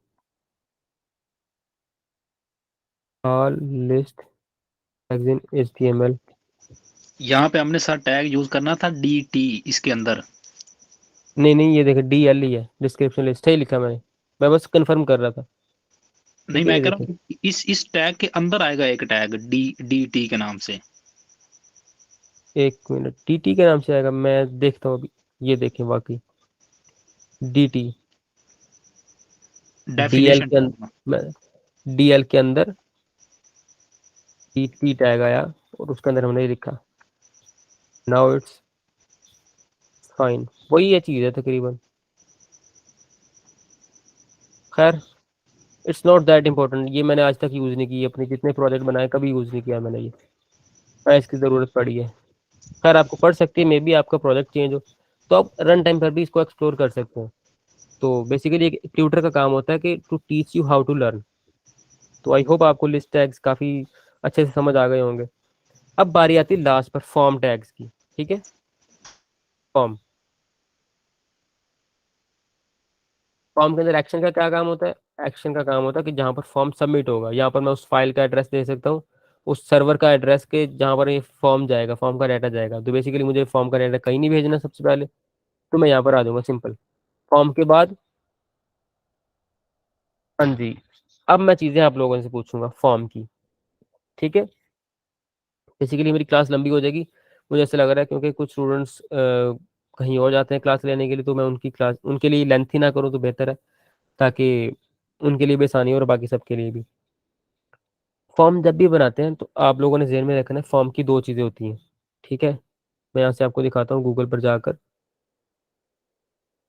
all list tags in HTML। यहाँ पे हमने सर टैग यूज करना था DT इसके अंदर। नहीं नहीं, ये देखिए DL ही है, डिस्क्रिप्शन लिस्ट सही लिखा मैंने, मैं बस कंफर्म कर रहा था। नहीं, ठीक है, मैं ये कह रहा देखिए, हूँ इस टैग के अंदर आएगा एक टैग DT के नाम से। एक मिनट, TT के नाम से आएगा, मैं देखता हूँ अभी। ये देखें वाकई DT, DL डेफिनेशन के अंदर, DL के अंदर TT टैग आया और उसके अंदर हमने लिखा नाउ इट्स फाइन, वही ये चीज़ है तकरीबन। खैर, इट्स नॉट दैट इम्पोर्टेंट, ये मैंने आज तक यूज़ नहीं की, अपने जितने प्रोजेक्ट बनाए कभी यूज़ नहीं किया मैंने ये, हाँ इसकी ज़रूरत पड़ी है। खैर, आपको पड़ सकती है, मे बी आपका प्रोजेक्ट चेंज हो, तो आप रन टाइम पर भी इसको एक्सप्लोर कर सकते हैं। तो बेसिकली एक ट्यूटर का काम होता है कि to teach you how to learn. तो आई होप आपको लिस्ट टैग्स काफ़ी अच्छे से समझ आ गए होंगे। अब बारी आती है लास्ट पर, फॉर्म टैग्स की। ठीक है, फॉर्म, फॉर्म के अंदर एक्शन का क्या काम होता है, एक्शन का काम होता है कि जहाँ पर फॉर्म सबमिट होगा, यहाँ पर मैं उस फाइल का एड्रेस दे सकता हूँ, उस सर्वर का एड्रेस के जहाँ पर ये फॉर्म जाएगा, फॉर्म का डाटा जाएगा। तो बेसिकली मुझे फॉर्म का डाटा कहीं नहीं भेजना सबसे पहले, तो मैं यहाँ पर आ जाऊंगा सिंपल फॉर्म के बाद। हाँ जी, अब मैं चीज़ें आप लोगों से पूछूंगा फॉर्म की, ठीक है। बेसिकली मेरी क्लास लंबी हो जाएगी मुझे ऐसा लग रहा है, क्योंकि कुछ स्टूडेंट्स कहीं और जाते हैं क्लास लेने के लिए, तो मैं उनकी क्लास उनके लिए लेंथी ना करूँ तो बेहतर है, ताकि उनके लिए भी आसानी हो और बाकी सबके लिए भी। फॉर्म जब भी बनाते हैं तो आप लोगों ने ध्यान में रखना है, फॉर्म की दो चीज़ें होती हैं, ठीक है। मैं यहाँ से आपको दिखाता हूँ, गूगल पर जाकर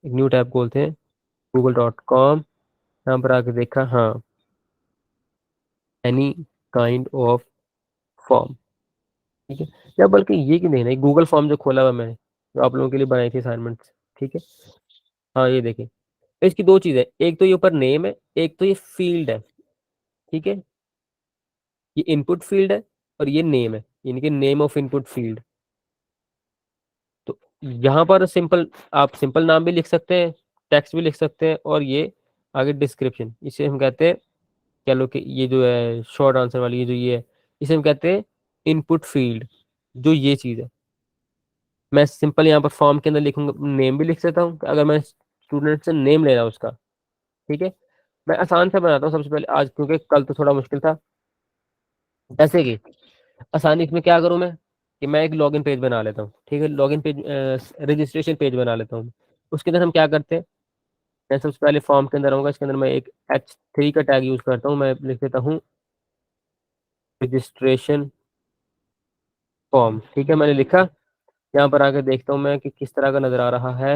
एक न्यू टैब खोलते हैं, google.com, यहाँ पर आके देखा, हाँ, एनी काइंड ऑफ फॉर्म, ठीक है। या बल्कि ये कि नहीं, नहीं, गूगल फॉर्म जो खोला हुआ मैंने, जो आप लोगों के लिए बनाई थी असाइनमेंट्स, ठीक है। हाँ, ये देखें, इसकी दो चीज़ें, एक तो ये ऊपर नेम है, एक तो ये फील्ड है, ठीक है। ये इनपुट फील्ड है और ये नेम है, यानी कि नेम ऑफ इनपुट फील्ड। तो यहाँ पर सिंपल, आप सिंपल नाम भी लिख सकते हैं, टेक्स्ट भी लिख सकते हैं, और ये आगे डिस्क्रिप्शन, इसे हम कहते हैं, कह लो कि ये जो है शॉर्ट आंसर वाली, ये जो ये है, इसे हम कहते हैं इनपुट फील्ड, जो ये चीज़ है। मैं सिंपल यहाँ पर फॉर्म के अंदर लिखूंगा, नेम भी लिख सकता हूँ अगर मैं स्टूडेंट से नेम ले रहा हूँ उसका, ठीक है। मैं आसान से बनाता हूँ सबसे पहले आज, क्योंकि कल तो थोड़ा मुश्किल था। जैसे कि आसानी इसमें क्या करूँ मैं, कि मैं एक लॉगिन पेज बना लेता हूँ, ठीक है, लॉगिन पेज, रजिस्ट्रेशन पेज बना लेता हूँ। उसके अंदर हम क्या करते हैं, मैं सबसे पहले फॉर्म के अंदर आऊँगा, इसके अंदर मैं एक H3 का टैग यूज़ करता हूँ, मैं लिख देता हूँ रजिस्ट्रेशन फॉर्म, ठीक है, मैंने लिखा। यहाँ पर आके देखता हूँ मैं कि किस तरह का नज़र आ रहा है।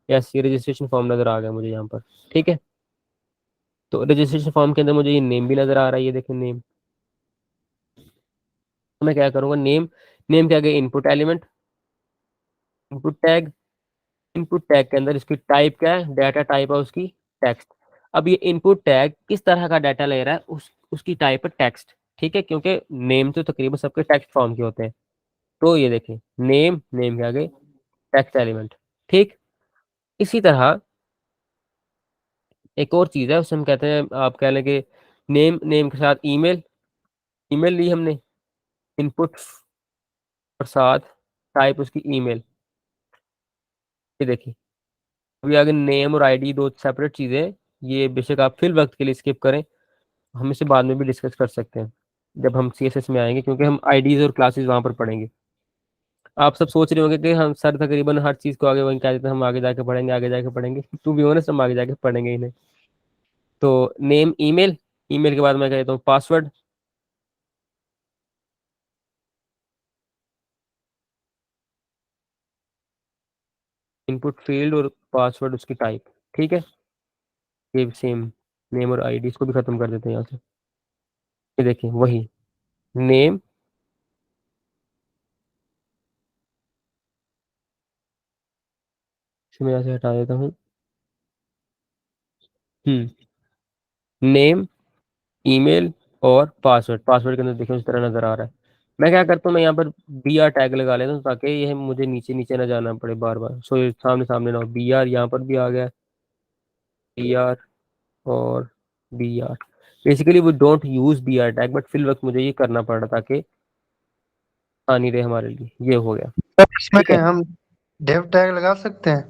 यस, ये रजिस्ट्रेशन फॉर्म नज़र आ गया मुझे यहाँ पर, ठीक है। तो रजिस्ट्रेशन फॉर्म के अंदर मुझे ये नेम भी नज़र आ रहा है, ये देखें नेम। तो मैं क्या करूँगा, नेम, नेम के आगे input element, input tag, input tag के अंदर इसकी टाइप क्या है, डाटा टाइप है उसकी टेक्स्ट। अब ये इनपुट टैग किस तरह का डाटा ले रहा है, उसकी टाइप है टेक्स्ट, ठीक है, क्योंकि नेम तो तकरीबन सबके टेक्स्ट फॉर्म के होते हैं। तो ये देखें, नेम, नेम के आगे टेक्स्ट एलिमेंट, ठीक। इसी तरह एक और चीज़ है, उसे हम कहते हैं, आप कह लें कि नेम, नेम के साथ ईमेल, ईमेल ली हमने, इनपुट और साथ टाइप उसकी ईमेल, ये देखिए। अभी आगे नेम और आईडी दो सेपरेट चीज़ें हैं, ये बेशक आप फिल वक्त के लिए स्किप करें, हम इसे बाद में भी डिस्कस कर सकते हैं जब हम CSS में आएंगे, क्योंकि हम आईडीज और क्लासेस वहाँ पर पढ़ेंगे। आप सब सोच रहे होंगे कि हम सर तकरीबन हर चीज़ को आगे वहीं कह देते हैं, हम आगे जाके पढ़ेंगे, आगे जाके पढ़ेंगे। टू बी ऑनेस्ट, हम आगे जाके पढ़ेंगे इन्हें। तो नेम, ईमेल, ईमेल के बाद मैं कहता हूँ पासवर्ड, इनपुट फील्ड और पासवर्ड उसकी टाइप, ठीक है। ये सेम नेम और आईडी, इसको भी खत्म कर देते हैं यहाँ से। ये देखिए वही नेम, इसे मैं यहाँ से हटा देता हूँ। नेम, ईमेल और पासवर्ड, पासवर्ड के अंदर देखिए उस तरह नजर आ रहा है। मैं क्या करता हूँ, मैं यहाँ पर BR टैग लगा लेता हूँ, ताकि ये मुझे नीचे नीचे ना जाना पड़े बार बार, सो ये सामने सामने ना हो। BR यहाँ पर भी आ गया, BR और BR। बेसिकली वो don't use BR tag, but फिल वक्त मुझे ये करना पड़ रहा, ताकि आसानी रहे हमारे लिए। ये हो गया, सर इसमें ठीक है। हम डेव टैग लगा सकते हैं?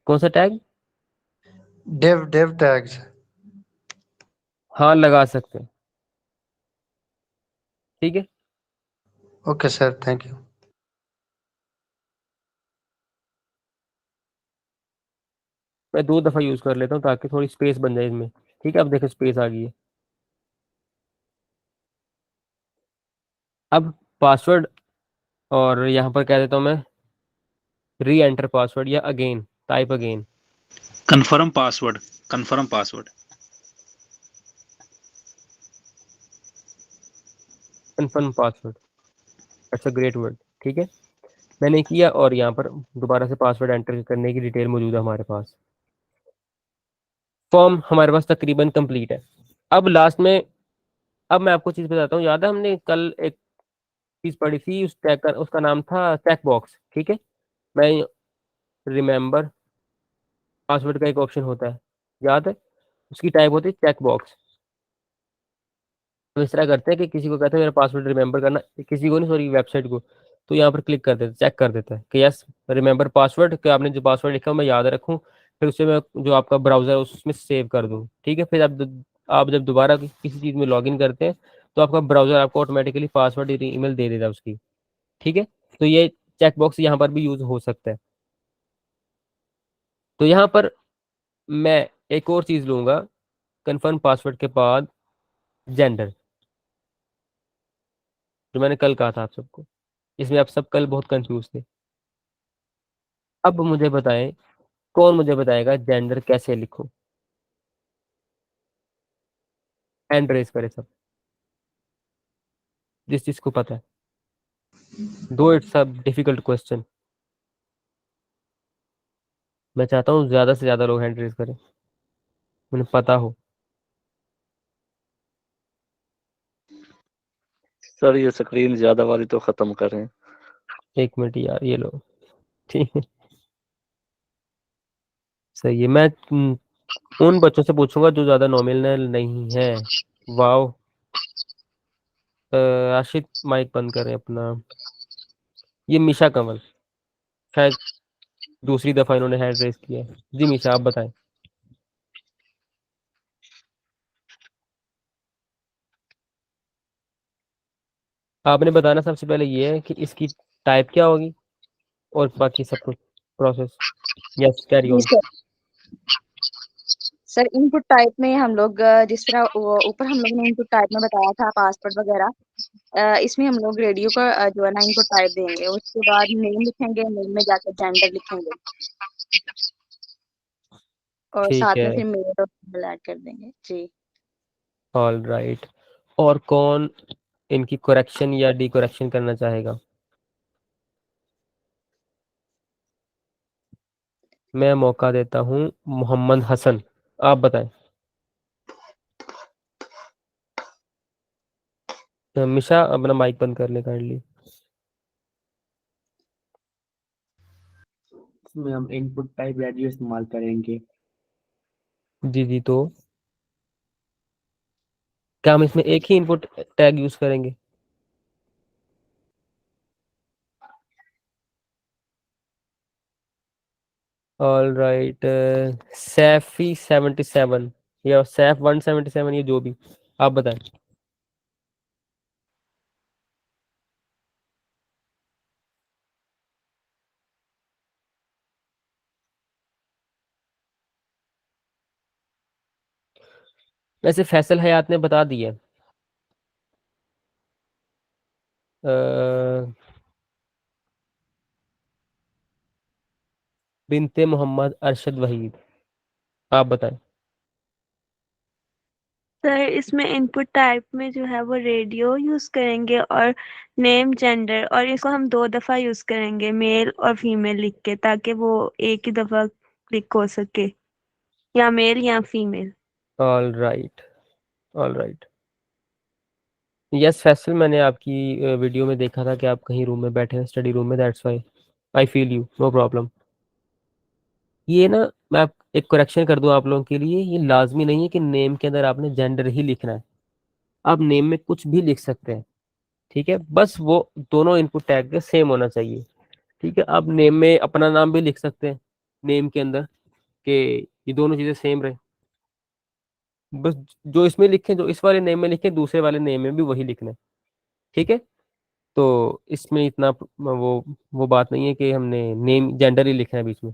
कौन सा टैग? Dave tags. हाँ, लगा सकते हैं, ठीक है। Okay sir, thank you. मैं 2 दफ़ा यूज कर लेता हूँ ताकि थोड़ी स्पेस बन जाए इसमें, ठीक है। अब देखो स्पेस आ गई है। अब पासवर्ड, और यहाँ पर कह देता हूँ मैं री एंटर पासवर्ड, या again, type again, confirm password, confirm password. Confirm password, अच्छा ग्रेट वर्ड, ठीक है। मैंने किया, और यहाँ पर दोबारा से पासवर्ड एंटर करने की डिटेल मौजूद है हमारे पास। फॉर्म हमारे पास तकरीबन कंप्लीट है। अब लास्ट में, अब मैं आपको चीज़ बताता हूँ, याद है हमने कल एक चीज़ पढ़ी थी, उस टैग का, उसका नाम था चेक बॉक्स, ठीक है। मैं रिमेंबर पासवर्ड का एक ऑप्शन होता है, याद है। उसकी टाइप होती है चेक बॉक्स। तो इस तरह करते हैं कि किसी को कहते हैं मेरा पासवर्ड रिमेंबर करना, किसी को नहीं, सॉरी, वेबसाइट को, तो यहाँ पर क्लिक कर देते, चेक कर देता है कि यस रिमेंबर पासवर्ड, कि आपने जो पासवर्ड लिखा मैं याद रखूँ, फिर उससे मैं जो आपका ब्राउजर है उसमें सेव कर दूँ। ठीक है, फिर आप जब दोबारा किसी चीज़ में लॉगिन करते हैं तो आपका ब्राउजर आपको ऑटोमेटिकली पासवर्ड ईमेल दे देता है उसकी। ठीक है, तो ये चेकबॉक्स यहाँ पर भी यूज हो सकता है। तो यहाँ पर मैं एक और चीज़ लूँगा, कन्फर्म पासवर्ड के बाद जेंडर, जो मैंने कल कहा था आप सबको, इसमें आप सब कल बहुत कंफ्यूज थे। अब मुझे बताएं, कौन मुझे बताएगा जेंडर कैसे लिखूं? हैंड रेज करे सब, जिस चीज को पता है, दो इट्स अ डिफिकल्ट क्वेश्चन। मैं चाहता हूँ ज्यादा से ज्यादा लोग हैंड रेज करें, उन्हें पता हो। सर ये स्क्रीन ज्यादा वाली तो खत्म करें। एक मिनट यार, ये लो। ठीक है, सही है। मैं उन बच्चों से पूछूंगा जो ज्यादा नॉमिनल नहीं है। वाओ, आशित माइक बंद करें अपना। ये मिशा कंवल, शायद दूसरी दफा इन्होंने हैंड रेज किया है। जी मिशा, आप बताएं। आपने बताना सबसे पहले ये है कि इसकी टाइप क्या होगी, और बाकी सब कुछ प्रोसेस। यस, कैरी जी on. Sir. Sir input type में हम लोग जिस तरह ऊपर हम लोग ने इनपुट टाइप में बताया था पासवर्ड वगैरह, इसमें हम लोग रेडियो का जो है ना इनपुट टाइप देंगे, उसके बाद नेम लिखेंगे, नेम में जाकर जेंडर लिखेंगे और ठीक साथ है, में फिर मेल और फीमेल ऐड कर देंगे जी। All right. और कौन इनकी करेक्शन या डी करेक्शन करना चाहेगा? मैं मौका देता हूँ मोहम्मद हसन, आप बताएं। मिशा अपना माइक बंद कर ले काइंडली। इसमें हम इनपुट टाइप रेडियो इस्तेमाल करेंगे। जी जी, तो क्या हम इसमें एक ही इनपुट टैग यूज करेंगे? ऑल राइट, सैफी 77 या सैफ 177, ये जो भी, आप बताएं। वैसे फैसल हयात ने बता दिया। बिनते मोहम्मद अरशद वहीद, आप बताएं। सर इसमें इनपुट टाइप में जो है वो रेडियो यूज करेंगे और नेम जेंडर, और इसको हम 2 दफा यूज करेंगे मेल और फीमेल लिख के, ताकि वो एक ही दफा क्लिक हो सके, या मेल या female. All right, all right. Yes Faisal, मैंने आपकी वीडियो में देखा था कि आप कहीं रूम में बैठे हैं, स्टडी रूम में, that's why I feel you, no problem. ये ना, मैं एक करेक्शन कर दूं आप लोगों के लिए, ये लाजमी नहीं है कि नेम के अंदर आपने जेंडर ही लिखना है। आप नेम में कुछ भी लिख सकते हैं। ठीक है, बस वो दोनों इनपुट टैग के सेम होना चाहिए। ठीक है, आप नेम में अपना नाम भी लिख सकते हैं नेम के अंदर, कि ये दोनों चीजें सेम रहे। बस जो इसमें लिखे, जो इस वाले नेम में लिखे, दूसरे वाले नेम में भी वही लिखना है। ठीक है, तो इसमें इतना वो बात नहीं है कि हमने नेम जेंडर ही लिखना है बीच में।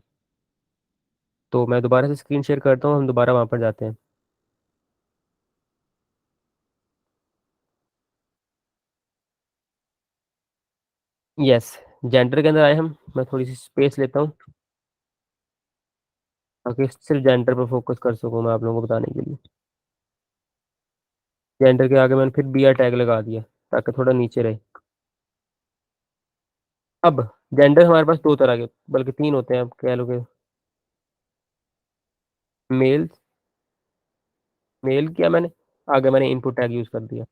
तो मैं दोबारा से स्क्रीन शेयर करता हूँ, हम दोबारा वहां पर जाते हैं। यस, जेंडर के अंदर आए हम। मैं थोड़ी सी स्पेस लेता हूँ ताकि सिर्फ जेंडर पर फोकस कर सकूँ मैं आप लोगों को बताने के लिए। जेंडर के आगे मैंने फिर बी आर टैग लगा दिया ताकि थोड़ा नीचे रहे। अब जेंडर हमारे पास दो तरह के, बल्कि तीन होते हैं, आप कह लो कि मेल, मेल किया मैंने, आगे मैंने इनपुट टैग यूज कर दिया।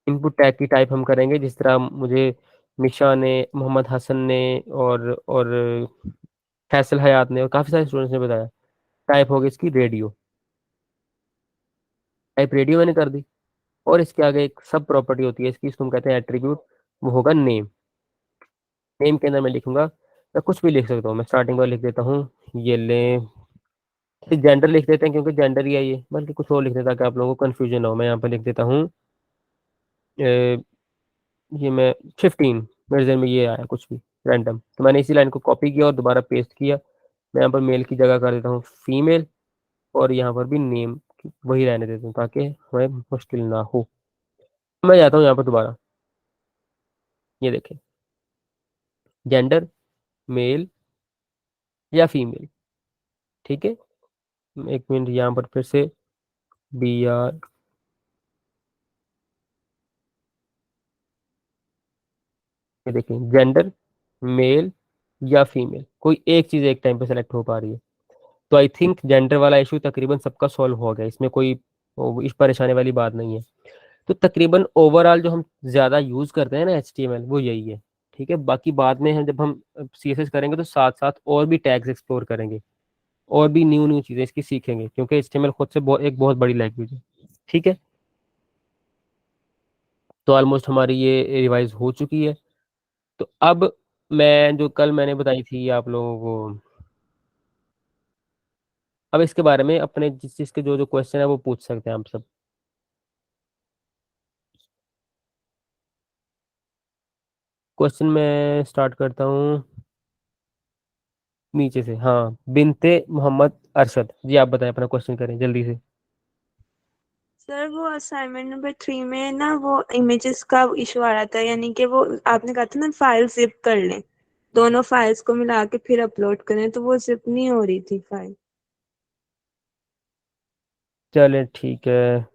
इनपुट टैग की टाइप हम करेंगे जिस तरह मुझे मिशा ने, मोहम्मद हसन ने और फैसल हयात ने और काफ़ी सारे स्टूडेंट्स ने बताया। टाइप होगी इसकी रेडियो। टाइप रेडियो मैंने कर दी, और इसके आगे एक सब प्रॉपर्टी होती है इसकी, इसको हम कहते हैं एट्रीब्यूट, वो होगा नेम। नेम के अंदर मैं लिखूंगा, मैं कुछ भी लिख सकता हूँ, मैं स्टार्टिंग में लिख देता हूँ, ये ले जेंडर लिख देते हैं क्योंकि जेंडर ही है ये, बल्कि कुछ और लिख देता ताकि आप लोगों को कन्फ्यूजन ना हो। मैं यहाँ पर लिख देता हूँ ये मैं 15, मेरे जहन में ये आया कुछ भी रैंडम, तो मैंने इसी लाइन को कॉपी किया और दोबारा पेस्ट किया। मैं यहाँ पर मेल की जगह कर देता हूँ फीमेल, और यहाँ पर भी नेम वही रहने देता हूँ ताकि हमें मुश्किल ना हो। मैं जाता हूँ यहाँ पर दोबारा, ये देखें जेंडर मेल या फीमेल, ठीक है। एक मिनट यहाँ पर फिर से BR, ये देखें जेंडर मेल या फीमेल, कोई एक चीज़ एक टाइम पे सेलेक्ट हो पा रही है। तो आई थिंक जेंडर वाला इशू तकरीबन सबका सॉल्व हो गया, इसमें कोई इस परेशानी वाली बात नहीं है। तो तकरीबन ओवरऑल जो हम ज़्यादा यूज़ करते हैं ना HTML, वो यही है, ठीक है। बाकी बाद में हम जब हम CSS करेंगे तो साथ साथ और भी टैग्स एक्सप्लोर करेंगे, और भी न्यू न्यू चीज़ें इसकी सीखेंगे, क्योंकि HTML खुद से एक बहुत बड़ी लैंग्वेज है, ठीक है। तो ऑलमोस्ट हमारी ये रिवाइज हो चुकी है। तो अब मैं जो कल मैंने बताई थी आप लोगों को, अब इसके बारे में अपने जिस चीज़ के जो जो क्वेश्चन है वो पूछ सकते हैं आप सब। क्वेश्चन मैं स्टार्ट करता हूँ नीचे से। हाँ, बिनते मोहम्मद अरशद जी, आप बताएं, अपना क्वेश्चन करें जल्दी से। सर वो असाइनमेंट नंबर 3 में ना वो इमेजेस का इशू आ रहा था, यानी कि वो आपने कहा था ना फाइल जिप कर लें, दोनों फाइल्स को मिला के फिर अपलोड करें, तो वो जिप नहीं हो रही थी फाइल। चलें ठीक है,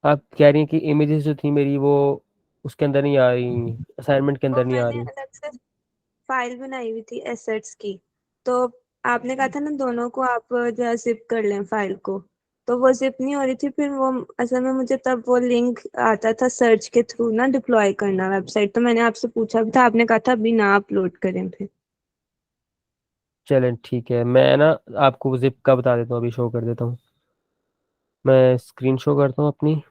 आप कह रही हैं कि इमेजेस जो थी मेरी वो उसके अंदर नहीं आ रही, असाइनमेंट के वो अंदर नहीं आ मैंने रही। अलग से फाइल बनाई हुई थी एसेट्स की, तो आपने कहा था ना दोनों को आप जो है जिप कर लें फाइल को, तो वो जिप नहीं हो रही थी। फिर वो असल में मुझे तब वो लिंक आता था सर्च के थ्रू ना डिप्लॉय करना वेबसाइट, तो मैंने आपसे पूछा भी था, आपने कहा था अभी ना अपलोड करें फिर। चलें ठीक है, मैं ना आपको जिप का बता देता हूँ, अभी शो कर देता हूँ, मैं स्क्रीन शो करता हूँ अपनी।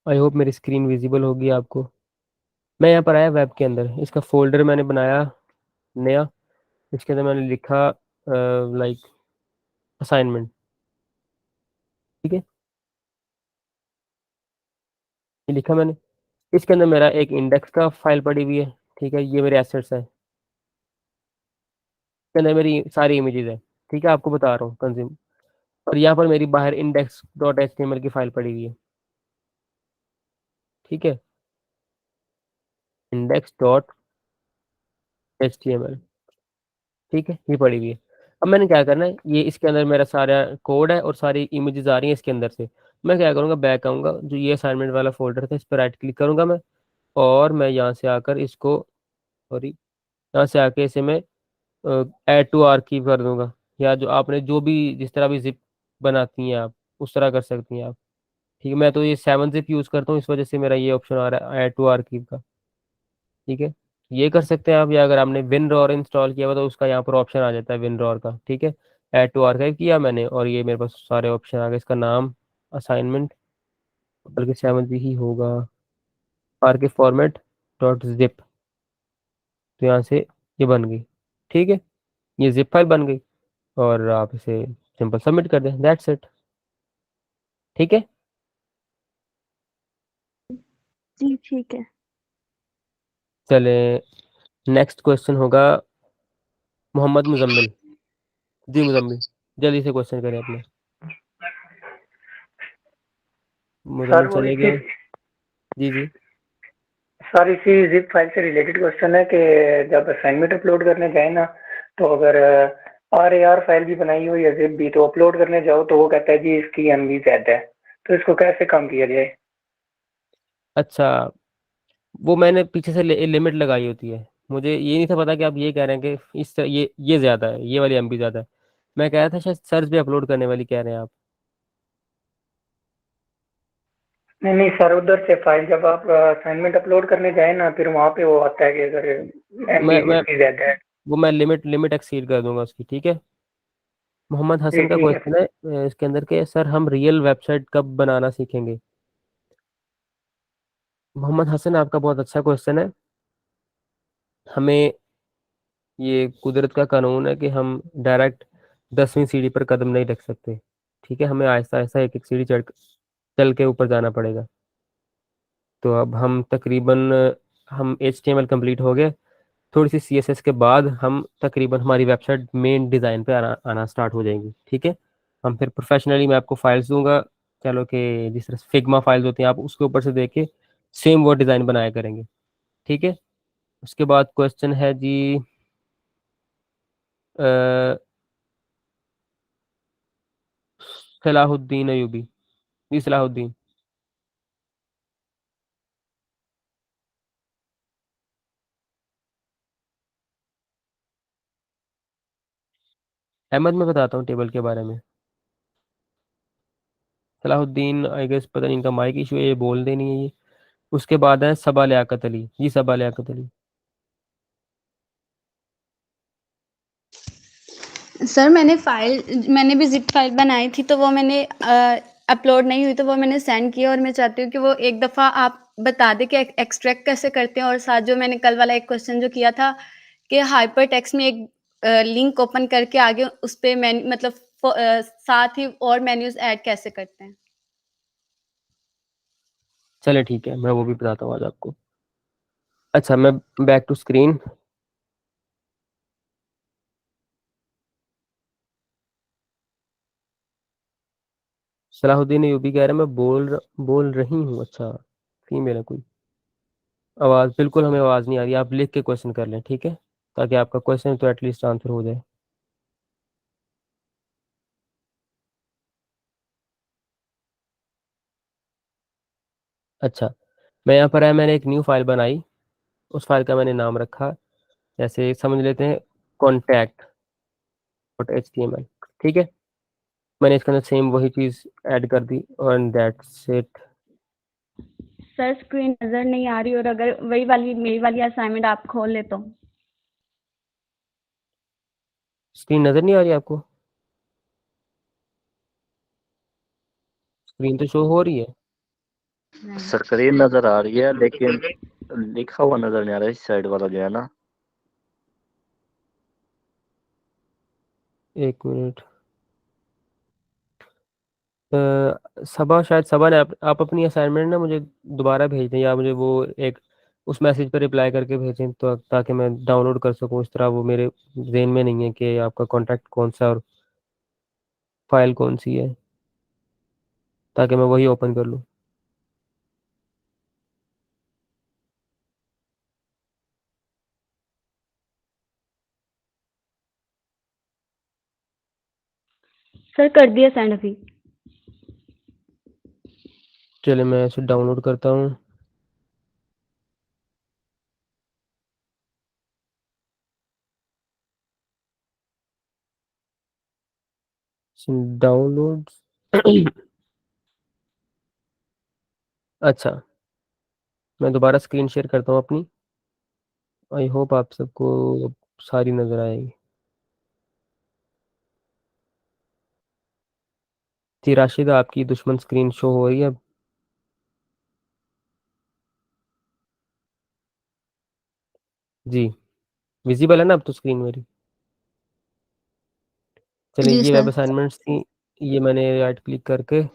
आई होप मेरी स्क्रीन विजिबल होगी आपको। मैं यहाँ पर आया वेब के अंदर, इसका फोल्डर मैंने बनाया नया, इसके अंदर मैंने लिखा लाइक असाइनमेंट, ठीक है, ये लिखा मैंने। इसके अंदर मेरा एक इंडेक्स का फाइल पड़ी हुई है, ठीक है, ये मेरे एसेट्स है, इसके अंदर मेरी सारी इमेजेस है, ठीक है, आपको बता रहा हूँ कंज्यूम। और यहाँ पर मेरी बाहर index.html की फाइल पड़ी हुई है, ठीक है, index.html, ठीक है, ये पड़ी हुई है। अब मैंने क्या करना है, ये इसके अंदर मेरा सारा कोड है और सारी इमेजेस आ रही हैं इसके अंदर से। मैं क्या करूँगा, बैक आऊँगा, जो ये असाइनमेंट वाला फोल्डर था इस पर राइट क्लिक करूँगा मैं, और मैं यहाँ से आकर इसको, सॉरी, यहाँ से आके इसे मैं ऐड टू आर्कीव कर दूंगा, या जो आपने जो भी जिस तरह भी जिप बनाती हैं आप उस तरह कर सकती हैं आप, ठीक है। मैं तो ये 7-zip यूज़ करता हूँ, इस वजह से मेरा ये ऑप्शन आ रहा है ऐड टू आर्कीव का, ठीक है। ये कर सकते हैं आप, या अगर आपने WinRAR इंस्टॉल किया हुआ तो उसका यहाँ पर ऑप्शन आ जाता है WinRAR का, ठीक है। ऐड टू आर्काइव किया मैंने और ये मेरे पास सारे ऑप्शन आ गए, इसका नाम असाइनमेंट, बल्कि 7 ही होगा, आर्किव फॉर्मेट डॉट जिप, तो यहाँ से ये बन गई, ठीक है, ये जिप फाइल बन गई, और आप इसे सिंपल सबमिट कर दें, दैट्स इट, ठीक है। जी ठीक है। चले, नेक्स्ट क्वेश्चन होगा मोहम्मद मुजम्मिल जी, मुजम्मिल जल्दी से क्वेश्चन करें अपने। सर मुजम्मिल वो चले इसी गए, जी जी। सर इसी जिप फाइल से रिलेटेड क्वेश्चन है कि जब असाइनमेंट अपलोड करने जाए ना, तो अगर RAR फाइल भी बनाई हो या जिप भी, तो अपलोड करने जाओ तो वो कहता है जी इसकी MB ज्यादा है, तो इसको कैसे कम किया जाए? अच्छा, वो मैंने पीछे से लिमिट लगाई होती है, मुझे ये नहीं था पता कि आप ये कह रहे हैं कि इस तरह ये ज़्यादा है, ये वाली MB ज़्यादा है। मैं कह रहा था शायद सर्च पे अपलोड करने वाली कह रहे हैं आप। नहीं नहीं सर, उधर से फाइल जब आप असाइनमेंट अपलोड करने जाए ना, फिर वहाँ पे वो आता है कि अगर एमबी मैं इसकी ज्यादा है। वो मैं लिमिट एक्सीड कर दूंगा उसकी, ठीक है। मोहम्मद जी हसन का ठीक है। क्वेश्चन है इसके अंदर के, सर हम रियल वेबसाइट कब बनाना सीखेंगे। मोहम्मद हसन, आपका बहुत अच्छा क्वेश्चन है। हमें, ये कुदरत का कानून है कि हम डायरेक्ट 10वीं सीढ़ी पर कदम नहीं रख सकते, ठीक है। हमें आहिस्ता आहिस्ता एक एक सीढ़ी चल के ऊपर जाना पड़ेगा। तो अब हम तकरीबन, हम HTML कंप्लीट हो गए, थोड़ी सी CSS के बाद हम तकरीबन हमारी वेबसाइट मेन डिज़ाइन पे आना आना स्टार्ट हो जाएंगी, ठीक है। हम फिर प्रोफेशनली, मैं आपको फाइल्स दूंगा, चलो कि जिस तरह फिग्मा फाइल्स होती हैं, आप उसके ऊपर से देख के सेम वो डिज़ाइन बनाया करेंगे, ठीक है। उसके बाद क्वेश्चन है जी, अ, सलाहुद्दीन अयूबी। जी सलाहुद्दीन। अहमद, मैं बताता हूँ टेबल के बारे में। सलाहुद्दीन, आई गेस पता नहीं इनका माइक इशू है, ये बोल देनी है ये। उसके बाद है सबा लियाकत अली। जी सबा लियाकत अली। सर मैंने भी जिप फाइल बनाई थी, तो वो मैंने अपलोड नहीं हुई, तो वो मैंने सेंड किया, और मैं चाहती हूँ कि वो एक दफ़ा आप बता दें कि एक्सट्रैक्ट कैसे करते हैं। और साथ जो मैंने कल वाला एक क्वेश्चन जो किया था कि हाइपर टेक्स्ट में एक लिंक ओपन करके आगे उस पे मेन्यू, मतलब साथ ही और मेन्यूज ऐड कैसे करते हैं। चले ठीक है, मैं वो भी बताता हूँ आज आपको। अच्छा, मैं बैक टू स्क्रीन। सलाहुद्दीन यूबी कह रहे हैं मैं बोल रही हूँ। अच्छा, फीमेल है कोई। आवाज़ बिल्कुल, हमें आवाज़ नहीं आ रही। आप लिख के क्वेश्चन कर लें, ठीक है, ताकि आपका क्वेश्चन तो एटलीस्ट आंसर हो जाए। अच्छा, मैं यहाँ पर है, मैंने एक न्यू फाइल बनाई। उस फाइल का मैंने नाम रखा, जैसे समझ लेते हैं, contact.html, ठीक है। मैंने इसके अंदर सेम वही चीज़ ऐड कर दी, और दैट्स इट। सर स्क्रीन नजर नहीं आ रही, और अगर वही वाली मेरी वाली असाइनमेंट आप खोल ले तो। स्क्रीन नज़र नहीं आ रही आपको? स्क्रीन तो शो हो रही है। स्क्रीन नजर आ रही है, लेकिन लिखा हुआ नजर नहीं आ रहा है, इस साइड वाला जो है ना। एक मिनट। सबा, शायद सबा ने आप अपनी असाइनमेंट ना मुझे दोबारा भेज दें, या मुझे वो एक उस मैसेज पर रिप्लाई करके भेजें, तो ताकि मैं डाउनलोड कर सकूं। इस तरह वो मेरे जेन में नहीं है कि आपका कॉन्टैक्ट कौन सा और फाइल कौन सी है, ताकि मैं वही ओपन कर लूँ। सर कर दिया सेंड अभी। चलिए, मैं इसे डाउनलोड करता हूँ। डाउनलोड। अच्छा, मैं दोबारा स्क्रीन शेयर करता हूँ अपनी। आई होप आप सबको सारी नज़र आएगी। जी राशिदा, आपकी दुश्मन स्क्रीन शो हो रही है अब? जी, विजिबल है ना अब तो स्क्रीन मेरी? चलिए, जी ये सर। वेब असाइनमेंट्स थी, ये मैंने राइट क्लिक करके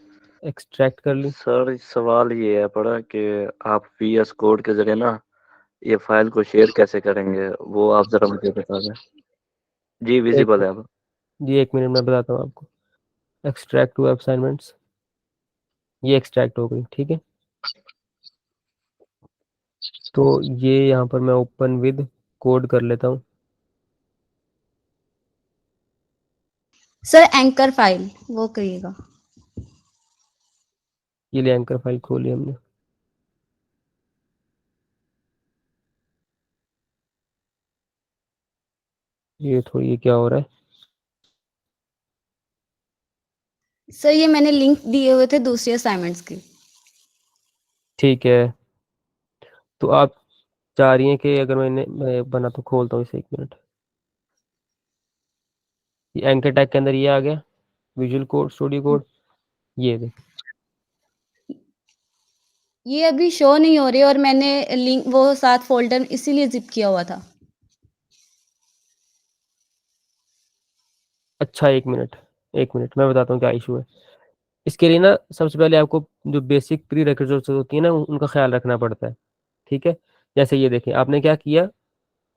एक्सट्रैक्ट कर ली। सर सवाल ये है पड़ा कि आप VS कोड के जरिए ना ये फाइल को शेयर कैसे करेंगे, वो आप जरा मुझे बता दें। जी एक विजिबल है अब। जी, एक मिनट में बताता हूँ आपको। एक्सट्रैक्ट वेब असाइनमेंट्स, ये एक्सट्रैक्ट हो गई, ठीक है। तो ये यहाँ पर मैं ओपन विद कोड कर लेता हूँ। सर एंकर फाइल वो करिएगा। ये ले, एंकर फाइल खोली हमने। ये थोड़ी, ये क्या हो रहा है? सर ये मैंने लिंक दिए हुए थे दूसरी असाइनमेंट्स के। ठीक है, तो आप चाह रही हैं कि अगर मैं बना तो खोलता हूँ इसे, 1 मिनट। ये एंकर टैग के अंदर ये आ गया, विजुअल कोड, स्टूडियो कोड, ये देख। ये अभी शो नहीं हो रही और मैंने लिंक वो साथ फोल्डर इसीलिए जिप किया हुआ था। अच्छा 1 मिनट, 1 मिनट, मैं बताता हूँ क्या इशू है। इसके लिए ना सबसे पहले आपको जो बेसिक प्री रिक्विजिट्स होती है ना उनका ख्याल रखना पड़ता है। ठीक है, जैसे ये देखिए आपने क्या किया,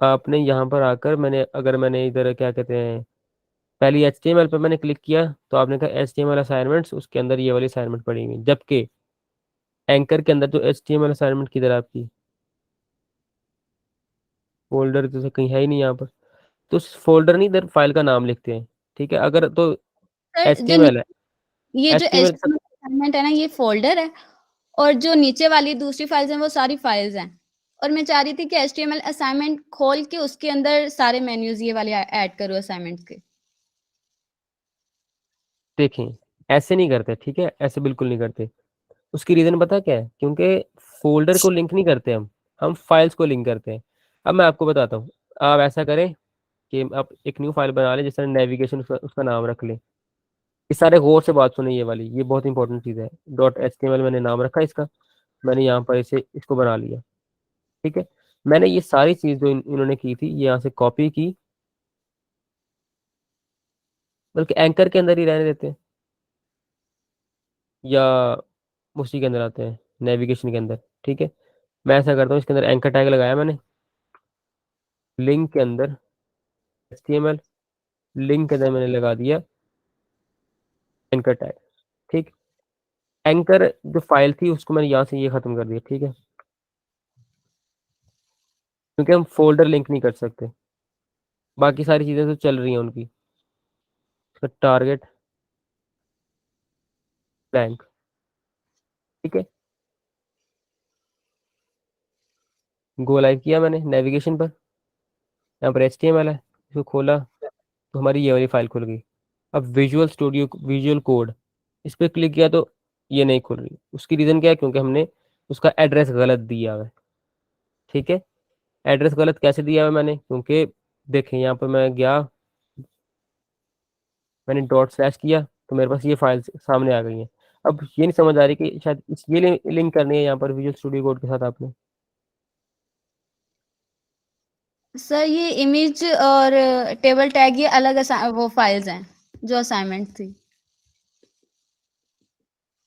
आपने यहाँ पर आकर मैंने इधर क्या कहते हैं, पहले HTML पर मैंने क्लिक किया तो आपने कहा HTML असाइनमेंट्स, उसके अंदर ये वाली असाइनमेंट पड़ी हुई, जबकि एंकर के अंदर जो HTML असाइनमेंट किधर है आपकी, फोल्डर तो कहीं है ही नहीं यहाँ पर, तो फोल्डर नहीं, इधर फाइल का नाम लिखते हैं। ठीक है, अगर तो सर HTML है, ये जो HTML HTML असाइनमेंट है ना, ये फोल्डर है और जो नीचे वाली दूसरी फाइल्स हैं वो सारी फाइल्स हैं। और मैं चाह रही थी कि HTML असाइनमेंट खोल के उसके अंदर सारे मेन्यूज ये वाले ऐड करूँ असाइनमेंट्स के। देखें, ऐसे नहीं करते, ठीक है, ऐसे बिल्कुल नहीं करते। उसकी रीजन पता क्या है, क्योंकि फोल्डर को लिंक नहीं करते हम फाइल्स को लिंक करते हैं। अब मैं आपको बताता हूँ, आप ऐसा करें कि आप एक न्यू फाइल बना लें, जिस तरह नेविगेशन उसका नाम रख लें। इस सारे गौर से बात सुने, ये वाली ये बहुत इंपॉर्टेंट चीज़ है। .html मैंने नाम रखा इसका, मैंने यहाँ पर इसको बना लिया। ठीक है, मैंने ये सारी चीज़ जो इन्होंने की थी ये यहाँ से कॉपी की, बल्कि एंकर के अंदर ही रहने देते हैं, या उसी के अंदर आते हैं नेविगेशन के अंदर। ठीक है, मैं ऐसा करता हूँ, इसके अंदर एंकर टैग लगाया मैंने, लिंक के अंदर HTML, लिंक के अंदर मैंने लगा दिया एंकर टैग। ठीक, एंकर जो फाइल थी उसको मैंने यहाँ से ये खत्म कर दिया। ठीक है, क्योंकि हम फोल्डर लिंक नहीं कर सकते, बाकी सारी चीज़ें तो चल रही हैं उनकी। Target blank. ठीक है, गो लाइव किया मैंने नेविगेशन पर, यहाँ पर HTML है, इसको खोला तो हमारी ये वाली फाइल खुल गई। अब विजुअल स्टूडियो, विजुअल कोड, इस पर क्लिक किया तो ये नहीं खुल रही। उसकी रीज़न क्या है, क्योंकि हमने उसका एड्रेस गलत दिया हुआ है। ठीक है, एड्रेस गलत कैसे दिया हुआ है मैंने, क्योंकि देखें यहाँ पर मैं गया, मैंने ./ किया तो मेरे पास ये फाइल सामने आ गई हैं। अब ये नहीं समझ आ रही कि शायद ये लिंक करनी है यहाँ पर विजुअल स्टूडियो कोड के साथ आपने। सर ये इमेज और टेबल टैग ये अलग वो फाइल्स हैं जो असाइनमेंट थी,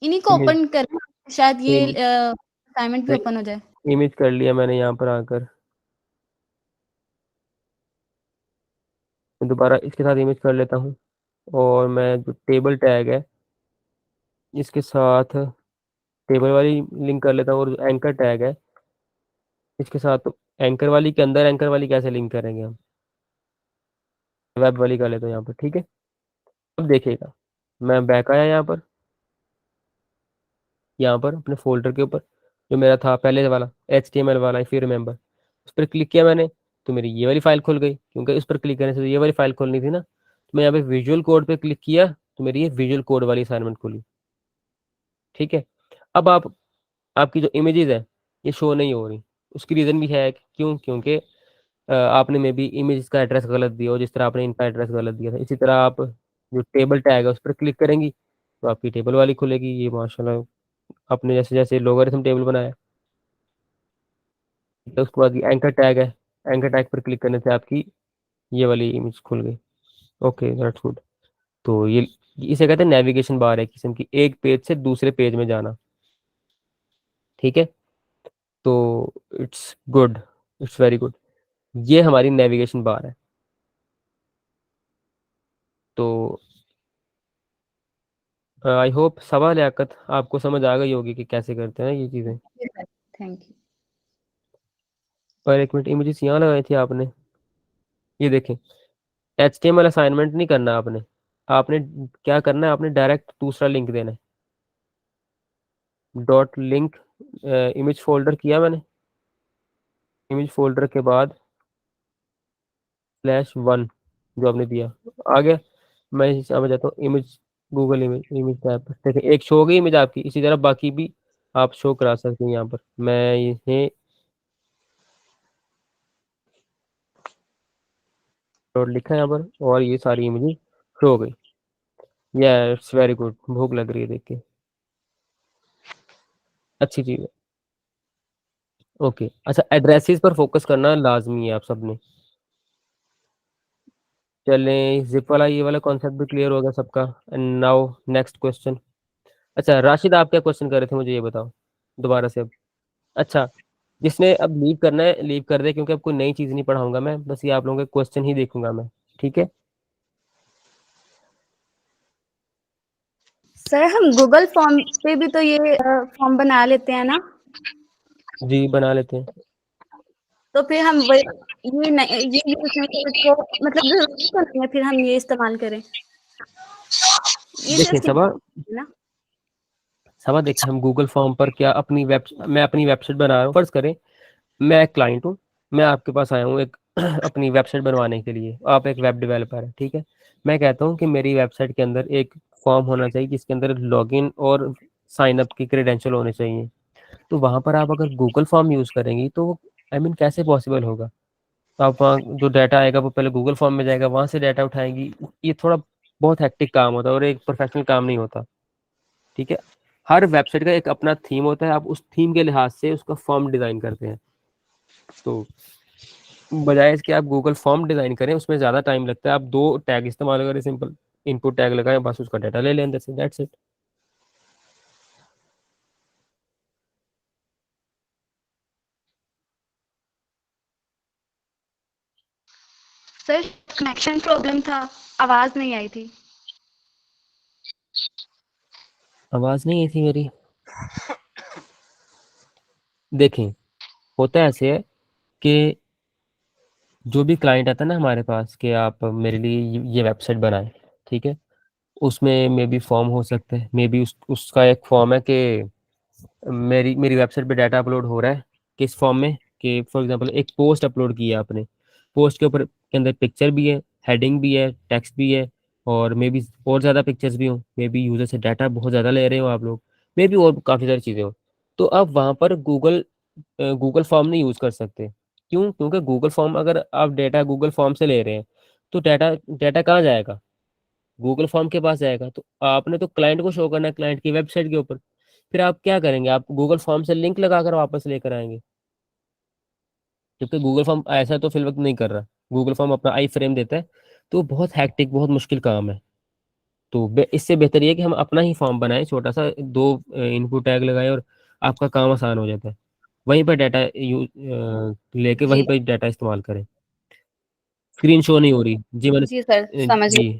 इन्हीं को इमेज ओपन करना, शायद ये असाइनमेंट भी ओपन हो जाए। इमेज कर लिया मैंने यहाँ पर आकर, मैं दोबारा इसके साथ इमेज कर लेता हूँ, और मैं जो टेबल टैग है इसके साथ टेबल वाली लिंक कर लेता हूँ, और जो एंकर टैग है इसके साथ, तो एंकर वाली के अंदर एंकर वाली कैसे लिंक करेंगे हम, वेब वाली कर लेते हैं यहाँ पर। ठीक है, अब देखिएगा, मैं बैक आया यहाँ पर अपने फोल्डर के ऊपर, जो मेरा था पहले वाला HTML वाला, इफ यू रिमेंबर, उस पर क्लिक किया मैंने तो मेरी ये वाली फाइल खुल गई, क्योंकि उस पर क्लिक करने से तो ये वाली फाइल खोलनी थी ना। तो मैं यहाँ पे विजुअल कोड पे क्लिक किया तो मेरी ये विजुअल कोड वाली असाइनमेंट खुली। ठीक है, अब आपकी जो इमेजेस है ये शो नहीं हो रही। उसकी रीज़न भी है क्यों, क्योंकि आपने मे बी इमेज का एड्रेस गलत दिया हो, जिस तरह आपने इनका एड्रेस गलत दिया था। इसी तरह आप जो टेबल टैग है उस पर क्लिक करेंगी तो आपकी टेबल वाली खुलेगी। ये माशाल्लाह आपने जैसे जैसे लोगारिथम टेबल बनाया, तो उसके बाद ये एंकर टैग है, एंकर टैग पर क्लिक करने से आपकी ये वाली इमेज खुल गई। Okay, that's good. तो ये इसे कहते हैं नेविगेशन बार है, किस्म की, एक पेज से दूसरे पेज में जाना। ठीक है, तो it's good, it's very good. ये हमारी नेविगेशन बार है। तो आई होप सबा लियाकत आपको समझ आ गई होगी कि कैसे करते हैं ये चीज़ें। Thank you. और 1 मिनट, इमेजेस यहाँ लगाई थी आपने, ये देखें, HTML असाइनमेंट नहीं करना आपने, आपने क्या करना है, आपने डायरेक्ट दूसरा लिंक देना है। .link इमेज फोल्डर किया मैंने, इमेज फोल्डर के बाद /1 जो आपने दिया आ गया। मैं इस समझ जाता हूँ image, Google image, image tab, देखिए एक शो हो गई इमेज आपकी। इसी तरह बाकी भी आप शो करा सकते हैं यहाँ पर। मैं ये डॉट लिखा है यहाँ पर और ये सारी इमेजेस शो हो गई। यस वेरी गुड, भूख लग रही है देख के, अच्छी चीज़ है। ओके अच्छा, एड्रेसेस पर फोकस करना लाजमी है आप सबने। चलें जिप वाला ये वाला कॉन्सेप्ट भी क्लियर हो गया सबका। And now next question. अच्छा राशिद, आप क्या क्वेश्चन कर रहे थे मुझे ये बताओ दोबारा से अब। अच्छा, जिसने अब लीव करना है लीव कर दे, क्योंकि अब कोई नई चीज़ नहीं पढ़ाऊंगा मैं, बस ये आप लोगों के क्वेश्चन ही देखूंगा मैं, ठीक है। सर हम गूगल फॉर्म पे भी तो ये फॉर्म बना लेते हैं ना, जी बना लेते हैं। तो फिर हम ये यूज नहीं करें तो मतलब जरूरी तो नहीं है फिर हम ये इस्तेमाल करें, ये देखिए जस्ट सबा ना। सबा देखिए, हम गूगल फॉर्म पर क्या मैं अपनी वेबसाइट बना रहा हूँ। फर्ज करें मैं एक क्लाइंट हूँ, मैं आपके पास आया हूँ एक अपनी वेबसाइट बनवाने के लिए, आप एक वेब डेवलपर है, ठीक है। मैं कहता हूँ कि मेरी वेबसाइट के अंदर एक फॉर्म होना चाहिए जिसके अंदर लॉगिन और साइन अप की क्रेडेंशियल होने चाहिए। तो वहां पर आप अगर गूगल फॉर्म यूज करेंगी तो आई मीन कैसे पॉसिबल होगा। तो आप वहाँ जो डाटा आएगा वो पहले गूगल फॉर्म में जाएगा, वहां से डाटा उठाएंगी। ये थोड़ा बहुत हेक्टिक काम होता है और एक प्रोफेशनल काम नहीं होता, ठीक है। हर वेबसाइट का एक अपना थीम होता है, आप उस थीम के लिहाज से उसका फॉर्म डिजाइन करते हैं। तो बजाय इसके आप गूगल फॉर्म डिजाइन करें, उसमें ज़्यादा टाइम लगता है। आप 2 टैग इस्तेमाल करें, सिंपल इनपुट टैग लगाएं, बस उसका डाटा ले लें अंदर से, that's it. Sir connection problem था, आवाज नहीं आई थी। आवाज़ नहीं आई थी मेरी? देखें होता ऐसे है कि जो भी क्लाइंट आता है ना हमारे पास कि आप मेरे लिए ये वेबसाइट बनाएं, ठीक है। उसमें मे बी फॉर्म हो सकते हैं, मे बी उसका एक फॉर्म है कि मेरी मेरी वेबसाइट पे डाटा अपलोड हो रहा है किस फॉर्म में, कि फॉर एग्जांपल एक पोस्ट अपलोड की है आपने, पोस्ट के ऊपर के अंदर पिक्चर भी है, हेडिंग भी है, टेक्स्ट भी है, और मे बी और ज़्यादा पिक्चर्स भी हों, मे बी यूज़र से डाटा बहुत ज़्यादा ले रहे हो आप लोग, मे बी और काफ़ी सारी चीज़ें हो। तो आप वहाँ पर गूगल फॉर्म नहीं यूज़ कर सकते। क्यों? क्योंकि गूगल फॉर्म, अगर आप डाटा गूगल फॉर्म से ले रहे हैं तो डाटा डाटा कहाँ जाएगा? गूगल फॉर्म के पास जाएगा। तो आपने तो क्लाइंट को शो करना है क्लाइंट की वेबसाइट के ऊपर। फिर आप क्या करेंगे? आप गूगल फॉर्म से लिंक लगाकर वापस लेकर आएंगे, क्योंकि गूगल फॉर्म ऐसा तो फिल वक्त नहीं कर रहा। गूगल फॉर्म अपना आई फ्रेम देता है, तो बहुत हैक्टिक बहुत मुश्किल काम है। तो इससे बेहतर ये है कि हम अपना ही फॉर्म बनाएं, छोटा सा 2 इनपुट टैग लगाएं और आपका काम आसान हो जाता है। वहीं पर डाटा लेके वहीं जी पर डाटा इस्तेमाल करें। स्क्रीन शो नहीं हो रही जी, मैंने जी सर समझ गई।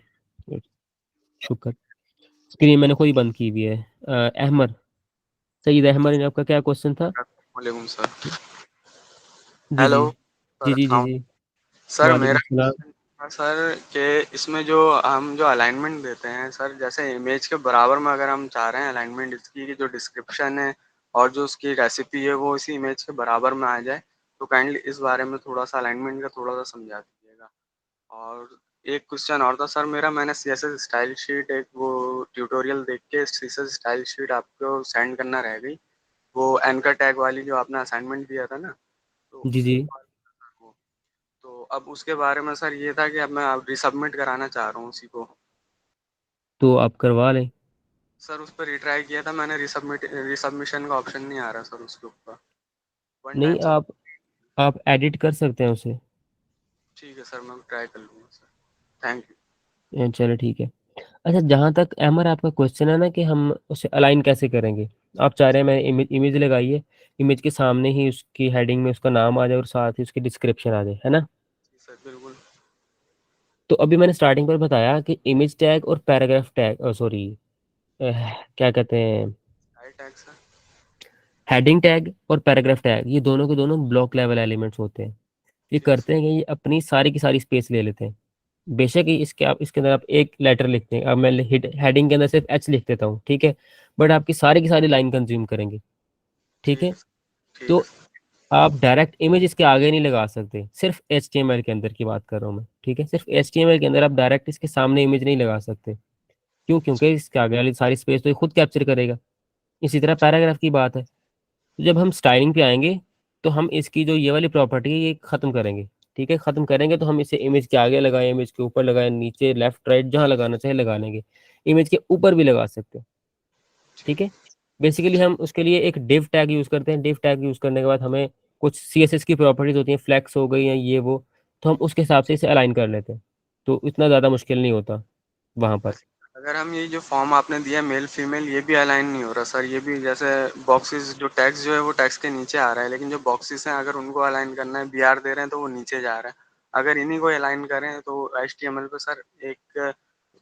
जी शुक्र। स्क्रीन मैंने खुद ही बंद की हुई है। अहमद, सईद अहमद ने आपका क्या क्वेश्चन था? वालेकुम सर। जी हेलो जी सर, जी जी जी अस्सलाम। जी। सर वालेकुम मेरा सलाम। क्वेश्चन था सर कि इसमें जो हम जो अलाइनमेंट देते हैं सर, जैसे इमेज के बराबर में अगर हम चाह रहे हैं अलाइनमेंट इसकी कि जो डिस्क्रिप्शन है और जो उसकी रेसिपी है वो इसी इमेज के बराबर में आ जाए, तो काइंडली इस बारे में थोड़ा सा अलाइनमेंट का थोड़ा सा समझा दीजिएगा। और एक क्वेश्चन और था सर मेरा, मैंने सीएसएस स्टाइल शीट एक वो ट्यूटोरियल देख के सीएसएस स्टाइल शीट आपको सेंड करना रह गई, वो एंकर टैग वाली जो आपने असाइनमेंट दिया था ना, तो जी जी। वो तो अब उसके बारे में सर ये था कि अब मैं अब रिसबमिट कराना चाह रहा हूँ उसी को। तो आप करवा लें। सर उस पर रिट्राई किया था मैंने, रिसबमिशन का ऑप्शन नहीं आ रहा सर उसके ऊपर। वन नहीं, टाइम सब। आप एडिट कर सकते हैं उसे। ठीक है सर, मैं ट्राई कर लूँगा सर। Thank you. चलो ठीक है। अच्छा, जहाँ तक अमर आपका क्वेश्चन है ना कि हम उसे अलाइन कैसे करेंगे, आप चाह रहे हैं मैं इमेज लगाइए, इमेज के सामने ही उसकी हेडिंग में उसका नाम आ जाए और साथ ही उसकी डिस्क्रिप्शन आ जाए, है ना। जी सर बिल्कुल। तो अभी मैंने स्टार्टिंग पर बताया कि इमेज टैग और पैराग्राफ टैग, सॉरी क्या कहते हैं, I tag sir. Heading tag और पैराग्राफ टैग, ये दोनों के दोनों ब्लॉक लेवल एलिमेंट्स होते हैं। ये ठीक करते सर। हैं कि ये अपनी सारी की सारी स्पेस ले लेते हैं। बेशक ही इसके अंदर आप एक लेटर लिखते हैं, अब मैं हेडिंग के अंदर सिर्फ एच लिख देता हूँ, ठीक है, बट आपकी सारी की सारी लाइन कंज्यूम करेंगे, ठीक ठीक है। है सर। ठीक है तो सर। आप डायरेक्ट इमेज इसके आगे नहीं लगा सकते, सिर्फ HTML के अंदर की बात कर रहा हूँ मैं, ठीक है। सिर्फ HTML के अंदर आप डायरेक्ट इसके सामने इमेज नहीं लगा सकते। क्यों? क्योंकि इसके आगे वाली सारी स्पेस तो ये खुद कैप्चर करेगा। इसी तरह पैराग्राफ की बात है, तो जब हम स्टाइलिंग पे आएंगे तो हम इसकी जो ये वाली प्रॉपर्टी है ये खत्म करेंगे। ठीक है, खत्म करेंगे तो हम इसे इमेज के आगे लगाएं, इमेज के ऊपर लगाएं, नीचे लेफ्ट राइट जहाँ लगाना चाहे लगा लेंगे, इमेज के ऊपर भी लगा सकते हैं। ठीक है, बेसिकली हम उसके लिए एक div टैग यूज करते हैं। div टैग यूज करने के बाद हमें कुछ CSS की प्रॉपर्टीज होती हैं, फ्लैक्स हो गई या ये वो, तो हम उसके हिसाब से इसे अलाइन कर लेते हैं, तो इतना ज़्यादा मुश्किल नहीं होता वहाँ पर। अगर हम ये जो फॉर्म आपने दिया मेल फीमेल, ये भी अलाइन नहीं हो रहा सर। ये भी जैसे बॉक्सेस जो टैक्स जो है वो टैक्स के नीचे आ रहा है, लेकिन जो बॉक्सेस हैं अगर उनको अलाइन करना है BR दे रहे हैं तो वो नीचे जा रहा है। अगर इन्हीं को अलाइन करें तो HTML पे सर एक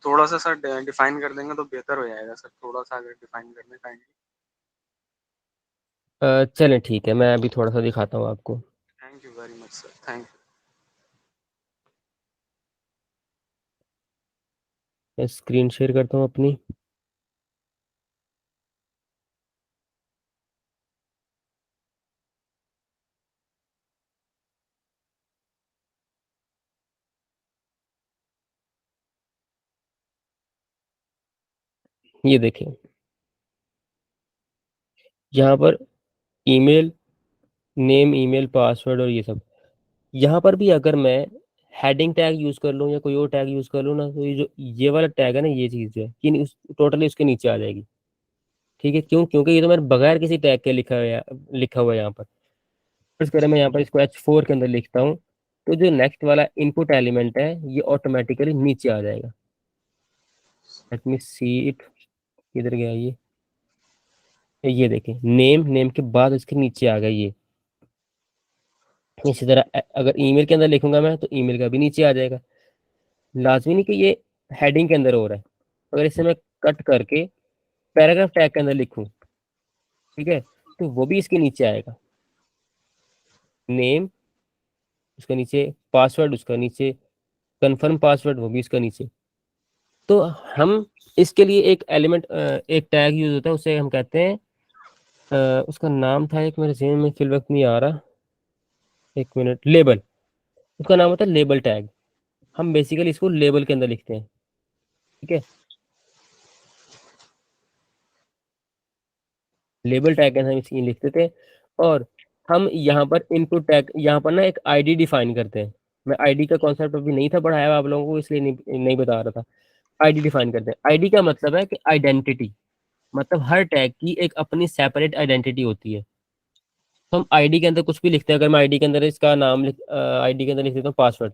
थोड़ा सा सर डिफाइन कर देंगे तो बेहतर हो जाएगा सर, थोड़ा सा अगर डिफाइन कर दें काइंडली। चलें ठीक है, मैं अभी थोड़ा सा दिखाता हूँ आपको। Thank you very much sir, thank you. मैं स्क्रीन शेयर करता हूँ अपनी। ये देखिए, यहाँ पर ईमेल, नेम, ईमेल, पासवर्ड और ये सब। यहाँ पर भी अगर मैं हेडिंग टैग यूज कर लूँ या कोई और टैग यूज कर लूँ ना, तो ये जो ये वाला टैग है ना, ये चीज़ जो है कि टोटली उसके नीचे आ जाएगी। ठीक है, क्यों? क्योंकि ये तो मैंने बगैर किसी टैग के लिखा हुआ है यहाँ पर। फर्स्ट करें, मैं यहाँ पर इसको H4 के अंदर लिखता हूँ, तो जो नेक्स्ट वाला इनपुट एलिमेंट है ये ऑटोमेटिकली नीचे आ जाएगा। लेट मी सी इट, किधर गया ये देखें, नेम, नेम के बाद इसके नीचे आ गया ये। इसी तरह अगर ईमेल के अंदर लिखूंगा मैं तो ईमेल का भी नीचे आ जाएगा। लाजमी नहीं कि ये हेडिंग के अंदर हो रहा है। अगर इसे मैं कट करके पैराग्राफ टैग के अंदर लिखूं, ठीक है, तो वो भी इसके नीचे आएगा। नेम उसका नीचे, पासवर्ड उसका नीचे, कंफर्म पासवर्ड वो भी इसका नीचे। तो हम इसके लिए एक एलिमेंट, एक टैग यूज होता है, उसे हम कहते हैं, उसका नाम था एक, मेरे ज़हन में फिल वक्त नहीं आ रहा, एक मिनट, लेबल। उसका नाम होता है लेबल टैग। हम बेसिकली इसको लेबल के अंदर लिखते हैं। ठीक है, लेबल टैग के अंदर हम इसकी लिखते थे। और हम यहाँ पर इनपुट टैग, यहाँ पर ना एक आईडी डिफाइन करते हैं। मैं आईडी का कॉन्सेप्ट अभी नहीं था पढ़ाया हुआ आप लोगों को, इसलिए नहीं बता रहा था। आईडी डिफाइन करते हैं। आईडी का मतलब है कि आइडेंटिटी, मतलब हर टैग की एक अपनी सेपरेट आइडेंटिटी होती है। तो हम आईडी के अंदर कुछ भी लिखते हैं। अगर मैं आईडी के अंदर इसका नाम आईडी के अंदर लिख देता हूँ पासवर्ड,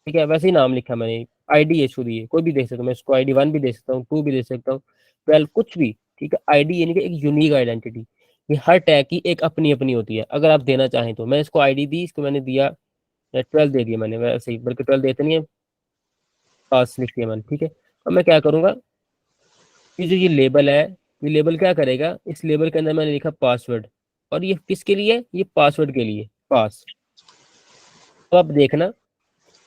ठीक है, वैसे ही नाम लिखा मैंने, आईडी है शुरू, ये कोई भी देख सकता हूँ, मैं इसको ID 1 भी दे सकता हूँ, 2 भी दे सकता हूँ, 12, कुछ भी। ठीक है, आईडी यानी कि एक यूनिक आइडेंटिटी। ये हर टैग की एक अपनी अपनी होती है। अगर आप देना चाहें तो मैं इसको आईडी दी, इसको मैंने दिया 12 दे दिया मैंने, वैसे ही, बल्कि 12 देते नहीं है, पास लिख दिया मैंने। ठीक है, अब मैं क्या करूंगा, ये जो ये लेबल है, ये लेबल क्या करेगा, इस लेबल के अंदर मैंने लिखा पासवर्ड, और ये किसके लिए, ये पासवर्ड के लिए, पास। तो आप देखना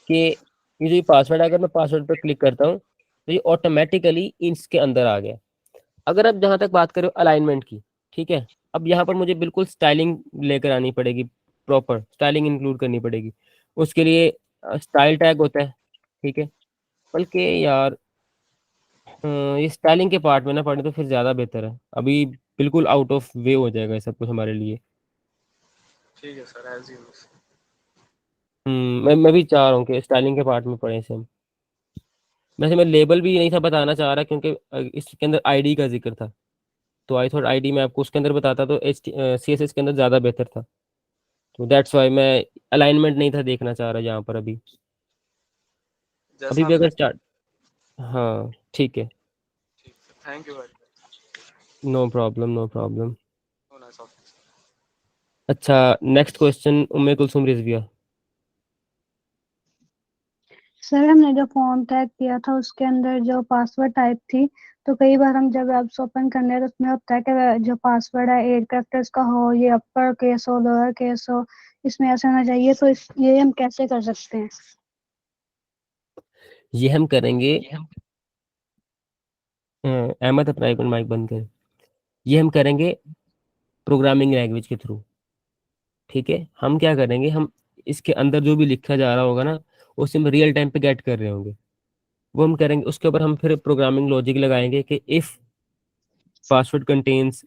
कि ये जो ये पासवर्ड है, अगर मैं पासवर्ड पर क्लिक करता हूँ तो ये ऑटोमेटिकली इसके अंदर आ गया। अगर अब जहाँ तक बात करें अलाइनमेंट की, ठीक है, अब यहाँ पर मुझे बिल्कुल स्टाइलिंग लेकर आनी पड़ेगी, प्रॉपर स्टाइलिंग इंक्लूड करनी पड़ेगी। उसके लिए स्टाइल टैग होता है। ठीक है, बल्कि यार ये स्टाइलिंग के पार्ट में ना पढ़े तो फिर ज़्यादा बेहतर है, अभी बिल्कुल आउट ऑफ वे हो जाएगा ये सब कुछ हमारे लिए। ठीक है सर, एज यू। मैं भी चाह रहा हूँ कि स्टाइलिंग के पार्ट में पढ़े इसे हम। वैसे मैं लेबल भी नहीं था बताना चाह रहा, क्योंकि इसके अंदर आईडी का जिक्र था, तो आई थॉट आईडी में आपको उसके अंदर बताता तो CSS के अंदर ज़्यादा बेहतर था। तो दैट्स वाई मैं अलाइनमेंट नहीं था देखना चाह रहा यहाँ पर अभी। अभी जैसा भी आपने, अगर स्टार्ट, हाँ ठीक है, thank you very much. No problem, no problem. So nice of you. अच्छा, next question Umme Kulsum Rizvia. Sir हमने जो फॉर्म टैग किया था उसके अंदर जो पासवर्ड टाइप थी, तो कई बार हम जब ऐप्स ओपन करने हैं तो उसमें होता है कि जो पासवर्ड है 8 कैरेक्टर्स का हो, ये अपर केस हो, लोअर केस हो, इसमें ऐसा होना चाहिए। तो ये हम कैसे कर सकते हैं? ये हम करेंगे, अहमद अपना एक मिनट माइक बंद करें। ये हम करेंगे प्रोग्रामिंग लैंग्वेज के थ्रू। ठीक है, हम क्या करेंगे, हम इसके अंदर जो भी लिखा जा रहा होगा ना, उसे हम रियल टाइम पे गेट कर रहे होंगे, वो हम करेंगे। उसके ऊपर हम फिर प्रोग्रामिंग लॉजिक लगाएंगे कि if password contains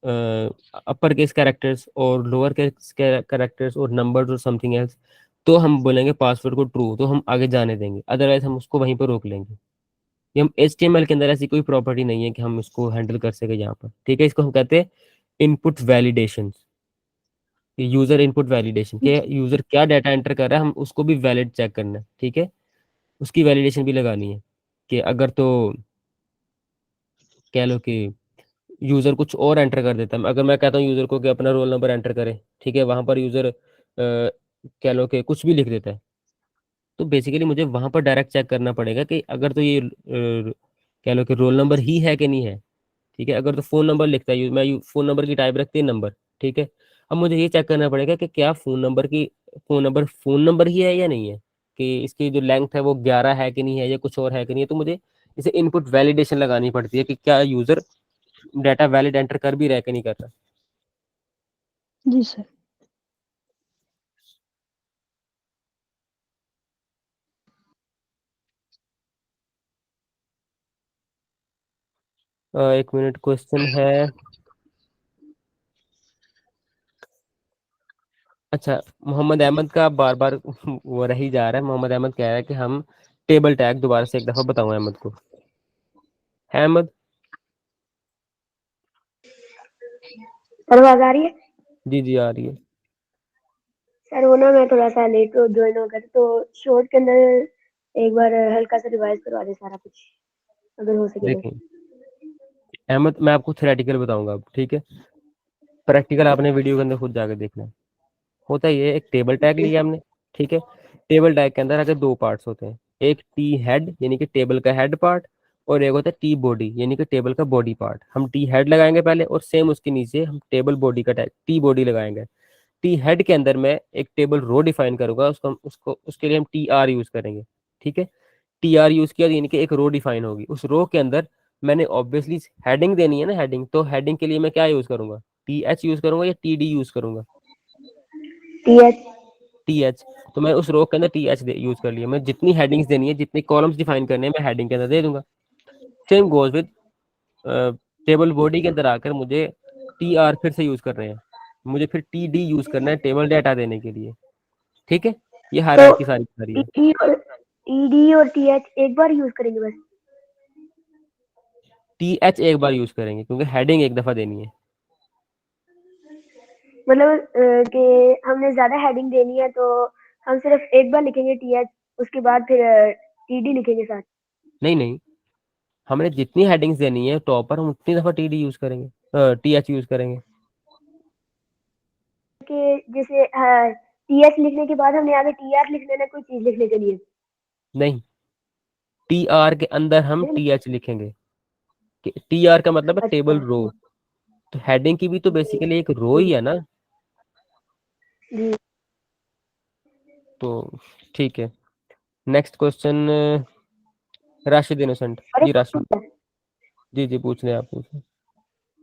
upper case characters और लोअर केस कैरेक्टर्स और नंबर्स और समथिंग एल्स, तो हम बोलेंगे पासवर्ड को ट्रू, तो हम आगे जाने देंगे, अदरवाइज हम उसको वहीं पर रोक लेंगे। ये हम HTML के अंदर ऐसी कोई प्रॉपर्टी नहीं है कि हम इसको हैंडल कर सके यहाँ पर, ठीक है। इसको हम कहते हैं input validation, user input validation के यूजर क्या डाटा एंटर कर रहा है हम उसको भी वैलिड चेक करना है, ठीक है। उसकी वैलिडेशन भी लगानी है कि अगर तो कह लो कि यूजर कुछ और एंटर कर देता है, अगर मैं कहता हूँ यूजर को कि अपना रोल नंबर एंटर करे, ठीक है, वहां पर यूजर कह लो कि कुछ भी लिख देता है, तो बेसिकली मुझे वहां पर डायरेक्ट चेक करना पड़ेगा कि अगर तो ये कह लो कि रोल नंबर ही है कि नहीं है, ठीक है। अगर तो फोन नंबर लिखता है, मैं फोन नंबर की टाइप रखती है नंबर, ठीक है। अब मुझे ये चेक करना पड़ेगा कि क्या फोन नंबर ही है या नहीं है, कि इसकी जो लेंथ है वो 11 है कि नहीं है या कुछ और है कि नहीं है। तो मुझे इसे इनपुट वैलिडेशन लगानी पड़ती है कि क्या यूजर डाटा वैलिड एंटर कर भी रहा है कि नहीं कर रहा। जी सर। एक मिनट, क्वेश्चन है। अच्छा, मोहम्मद अहमद का बार बार वो रही जा रहा है। मोहम्मद अहमद कह रहा है कि हम टेबल टैग दोबारा से एक दफा बताऊं अहमद को। है अहमद? सर आवाज आ रही है? जी जी आ रही है। सर वो ना मैं थोड़ा सा लेट ज्वाइन हो गया था, तो शॉर्ट के अंदर एक बार हल्का सा रिवाइज करवा दे सारा कुछ अगर हो सके तो। देखिए अहमद, मैं आपको थ्योरेटिकल बताऊंगा अब, ठीक है। प्रैक्टिकल आपने वीडियो के अंदर खुद जाकर देखना है। होता ये, एक टेबल टैग लिया हमने, ठीक है। टेबल टैग के अंदर अगर दो पार्ट्स होते हैं, एक टी हेड यानी कि टेबल का हेड पार्ट, और एक होता है टी बॉडी यानी कि टेबल का बॉडी पार्ट। हम टी हेड लगाएंगे पहले और सेम उसके नीचे हम टेबल बॉडी का टैग टी बॉडी लगाएंगे। टी हेड के अंदर मैं एक टेबल रो डिफाइन करूंगा, उसको उसके लिए हम टी आर यूज करेंगे, ठीक है। टी आर यूज किया यानी कि एक रो डिफाइन होगी। उस रो के अंदर मैंने ऑब्वियसली हेडिंग देनी है ना, हेडिंग, तो हेडिंग के लिए मैं क्या यूज करूंगा, टी एच यूज करूंगा या टी डी यूज करूंगा? टीएच। T H. तो मैं उस रो के अंदर टी एच यूज कर लिया। मैं जितनी हेडिंग्स देनी है, जितनी कॉलम्स डिफाइन करने हैं, मैं हेडिंग के अंदर दे दूंगा। Same goes with table body के अंदर आकर मुझे टी आर फिर से यूज कर रहे हैं, मुझे फिर टी डी यूज करना है टेबल डाटा देने के लिए, ठीक है। ये तो हायरार्की सारी की सारी है। ईडी और टीएच एक बार यूज करेंगे बस? टी एच एक बार यूज करेंगे क्योंकि हेडिंग एक दफा देनी है। मतलब कि हमने ज्यादा हेडिंग देनी है तो हम सिर्फ एक बार लिखेंगे टीएच, उसके बाद फिर टीडी लिखेंगे साथ? नहीं नहीं, हमने जितनी हेडिंग्स देनी है टॉप पर, हम उतनी दफा टी डी यूज करेंगे, टी एच यूज करेंगे। कि जैसे टीएच लिखने के बाद हमने आगे टीआर लिख लेना कोई चीज लिखने के लिए? नहीं, टी आर के अंदर हम टी एच लिखेंगे। टी आर का मतलब है टेबल अच्छा। रो, तो हेडिंग की भी तो बेसिकली एक रो ही है ना। जी। तो ठीक है, नेक्स्ट क्वेश्चन, राशिद इनोसेंट। अरे जी राशिद, जी जी पूछ रहे हैं आप, पूछें।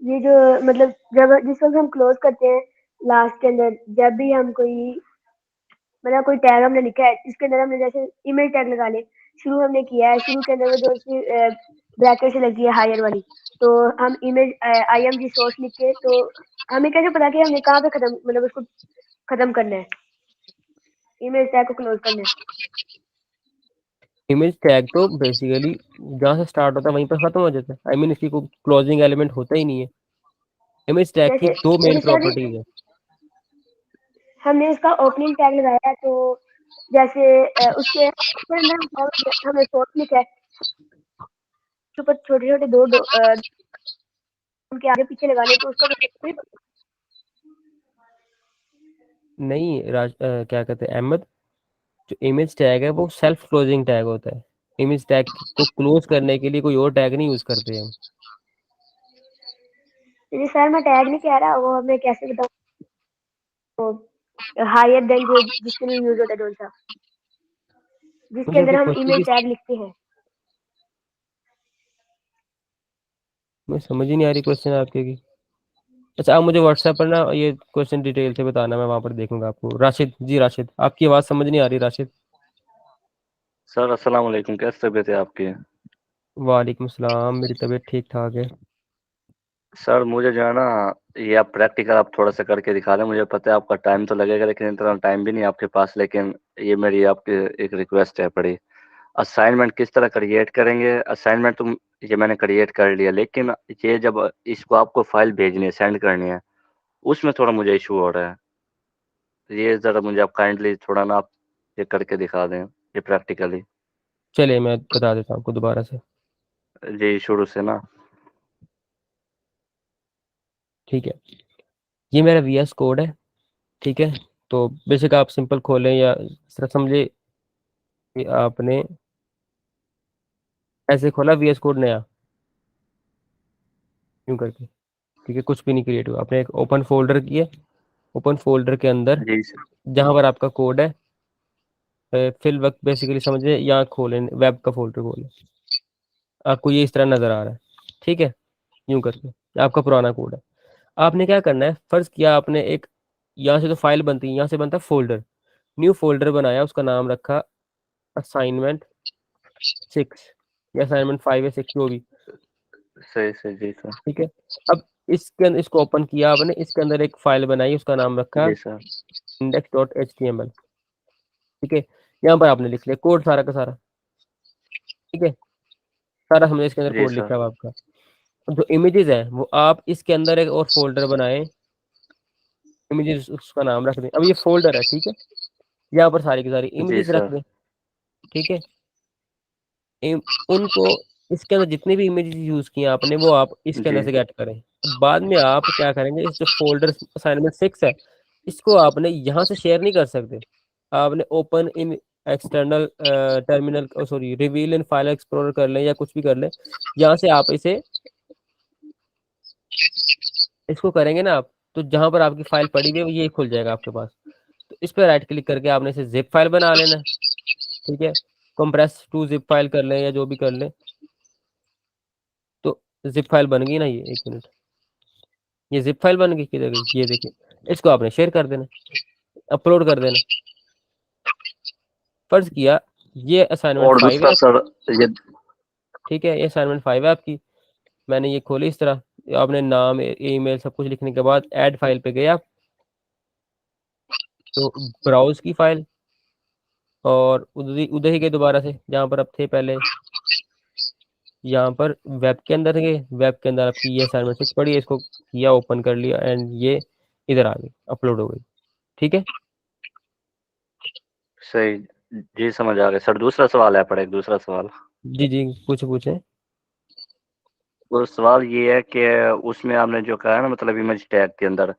ये जो मतलब जब जिस वक्त हम क्लोज करते हैं लास्ट के अंदर, जब भी हम कोई मतलब कोई टैग हमने लिखा है इसके अंदर, हमने जैसे ईमेल टैग लगा ले, शुरू हमने किया है, शुरू के अंदर वो जो उसकी ब्रैकेट से लगी है हायर वाली, तो हम ईमेल IMG सोर्स लिख के, तो हमें कैसे पता कि हमने कहाँ पे खत्म मतलब उसको खत्म करना है, ईमेल टैग को क्लोज करना है? इमेज टैग तो बेसिकली जहाँ से स्टार्ट होता है वहीं पर खत्म हो जाता है। आई मीन इसकी कोई क्लोजिंग एलिमेंट होता ही नहीं है। इमेज टैग की जैसे दो मेन जैसे अभी प्रॉपर्टीज है। हमने इसका ओपनिंग टैग लगाया है, तो जैसे उसके उसके अंदर हमने सोर्स लिखा है, उसके ऊपर छोटे छोटे दो उनके आगे पीछे लगाने, तो उसका कोई नहीं क्या कहते हैं अहमद, जो इमेज टैग है वो सेल्फ क्लोजिंग टैग होता है। इमेज टैग को क्लोज करने के लिए कोई और टैग नहीं यूज करते हम। जी सर, मैं टैग नहीं कह रहा, वो हमें कैसे बताऊं हायर देन जो जिसके लिए यूज होता है कौन सा, जिसके मुझे अंदर आपके हम क्वेश्चन ईमेल की टैग लिखते हैं? मैं समझ ही नहीं आ रही क्वेश्चन आपके की। अच्छा, आप मुझे व्हाट्सएप पर ना ये क्वेश्चन डिटेल से बताना, मैं वहां पर देखूंगा आपको। राशिद, जी राशिद, आपकी आवाज समझ नहीं आ रही राशिद। सर अस्सलाम वालेकुम, कैसी तबीयत है आपकी? वालेकुम सलाम, मेरी तबीयत ठीक ठाक है। सर मुझे जो है ना, ये आप प्रैक्टिकल आप थोड़ा सा करके दिखा दें। मुझे पता है आपका टाइम तो लगेगा, लेकिन इतना टाइम भी नहीं है आपके पास। लेकिन ये मेरी आपकी एक रिक्वेस्ट है बड़ी। असाइनमेंट किस तरह क्रिएट करेंगे? असाइनमेंट तो ये मैंने क्रिएट कर लिया, लेकिन ये जब इसको आपको फाइल भेजनी है, सेंड करनी है, उसमें थोड़ा मुझे इशू हो रहा है। ये ज़रा मुझे आप काइंडली थोड़ा ना आप ये करके दिखा दें, ये प्रैक्टिकली। चलिए मैं बता देता हूँ आपको दोबारा से। जी शुरू से ना। ठीक है, ये मेरा VS कोड है। ठीक है, तो बेशक आप सिंपल खोलें या इस तरह समझे कि आपने ऐसे खोला VS कोड नया यूं करके। ठीक है, कुछ भी नहीं क्रिएट हुआ, आपने एक ओपन फोल्डर किया। ओपन फोल्डर के अंदर जी सर। जहां पर आपका कोड है, फिल वक्त बेसिकली समझे, यहाँ खोलें, वेब का फोल्डर खोलें। आपको ये इस तरह नजर आ रहा है। ठीक है, यूं करके आपका पुराना कोड है। आपने क्या करना है, फर्ज किया आपने एक, यहाँ से तो फाइल बनती है, यहाँ से बनता है फोल्डर। न्यू फोल्डर बनाया, उसका नाम रखा असाइनमेंट 6 या असाइनमेंट 5 या 6 जो भी। सही सही जी सर। ठीक है, अब इसके अंदर इसको ओपन किया आपने, इसके अंदर एक फाइल बनाई, उसका नाम रखा जी सर। index.html। ठीक है, यहाँ पर आपने लिख लिया कोड सारा का सारा। ठीक है, सारा हमने इसके अंदर जी कोड सर। लिखा हुआ आपका। अब जो इमेजेस है वो आप इसके अंदर एक और फोल्डर बनाए, इमेजेस उसका नाम रख दें। अब ये फोल्डर है, ठीक है, यहाँ पर सारी की सारी जी इमेजेस रख सर। दें। ठीक है, उनको इसके अंदर जितने भी इमेजेस यूज किए आपने वो आप इसके अंदर जी से गेट करें। अब बाद में आप क्या करेंगे, इस जो फोल्डर असाइनमेंट 6 है, इसको आपने यहाँ से शेयर नहीं कर सकते। आपने open in external terminal, sorry, reveal in file explorer कर लें या कुछ भी कर लें, यहाँ से आप इसे इसको करेंगे ना आप, तो जहां पर आपकी फाइल पड़ी हुई है ये खुल जाएगा आपके पास। तो इस पर राइट क्लिक करके आपने इसे जिप फाइल बना लेना है। ठीक है, कंप्रेस टू जिप फाइल कर लें या जो भी कर लें। तो जिप फाइल बन गई ना, ये 1 मिनट, ये जिप फाइल बन गई, किधर गई, ये देखिए। इसको आपने शेयर कर देना, अपलोड कर देना। फर्ज किया ये असाइनमेंट और 5 दूसरा है। सर ये। ठीक है, ये असाइनमेंट 5 है आपकी। मैंने ये खोली इस तरह, आपने नाम, ईमेल, सब कुछ लिखने के बाद ऐड फाइल पे गए आप, तो ब्राउज की फाइल, और उधर ही गए दोबारा से जहाँ पर आप थे पहले। यहाँ पर वेब के अंदर गए, वेब के अंदर आपकी ये असाइनमेंट 6 पड़ी है, इसको किया, ओपन कर लिया, एंड ये इधर आ गई, अपलोड हो गई। ठीक है, सही। जी समझ आ गया सर। दूसरा सवाल है, पड़ा एक दूसरा सवाल। जी जी, कुछ पूछे। वो सवाल ये है कि उसमें आपने जो कहा है ना, मतलब इमेज टैग के अंदर,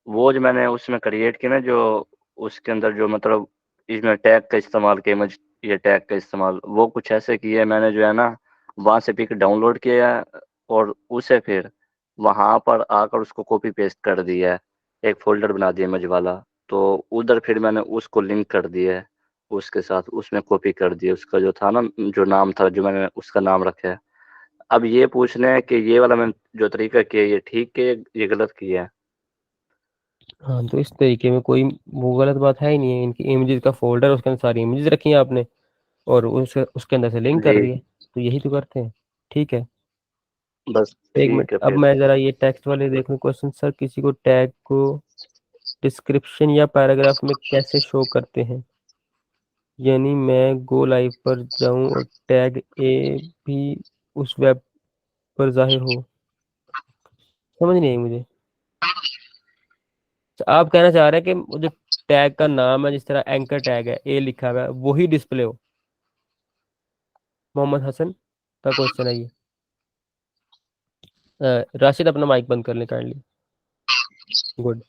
वो जो मैंने उसमें क्रिएट किया ना, जो उसके अंदर जो मतलब इसमें टैग का इस्तेमाल किया, इमेज ये टैग का इस्तेमाल, वो कुछ ऐसे किया है मैंने, जो है ना, वहाँ से पिक डाउनलोड किया है और उसे फिर वहाँ पर आकर उसको कॉपी पेस्ट कर दिया है, एक फोल्डर बना दिया इमेज वाला। तो उधर फिर मैंने उसको लिंक कर दिया है उसके साथ, उसमें कॉपी कर दिया उसका जो था ना, जो नाम था, जो मैंने उसका नाम रखा है। अब ये पूछना है कि ये वाला मैंने जो तरीका किया, ये ठीक है, ये गलत किया है? हाँ, तो इस तरीके में कोई वो गलत बात है ही नहीं है। इनकी इमेजेस का फोल्डर, उसके अंदर सारी इमेजेस रखी हैं आपने, और उसके अंदर से लिंक कर जी दिए, तो यही तो करते हैं। ठीक है, बस 1 मिनट, ठीक है अब फिर। मैं जरा ये टेक्स्ट वाले देख लूँ क्वेश्चन। सर, किसी को टैग को डिस्क्रिप्शन या पैराग्राफ में कैसे शो करते हैं? यानी मैं गो लाइव पर जाऊं और टैग ए भी उस वेब पर जाहिर हो? समझ नहीं आई मुझे। तो आप कहना चाह रहे हैं कि वो जो टैग का नाम है, जिस तरह एंकर टैग है, ए लिखा हुआ है, वही डिस्प्ले हो? मोहम्मद हसन का क्वेश्चन है ये। राशिद, अपना माइक बंद कर लें काइंडली। गुड।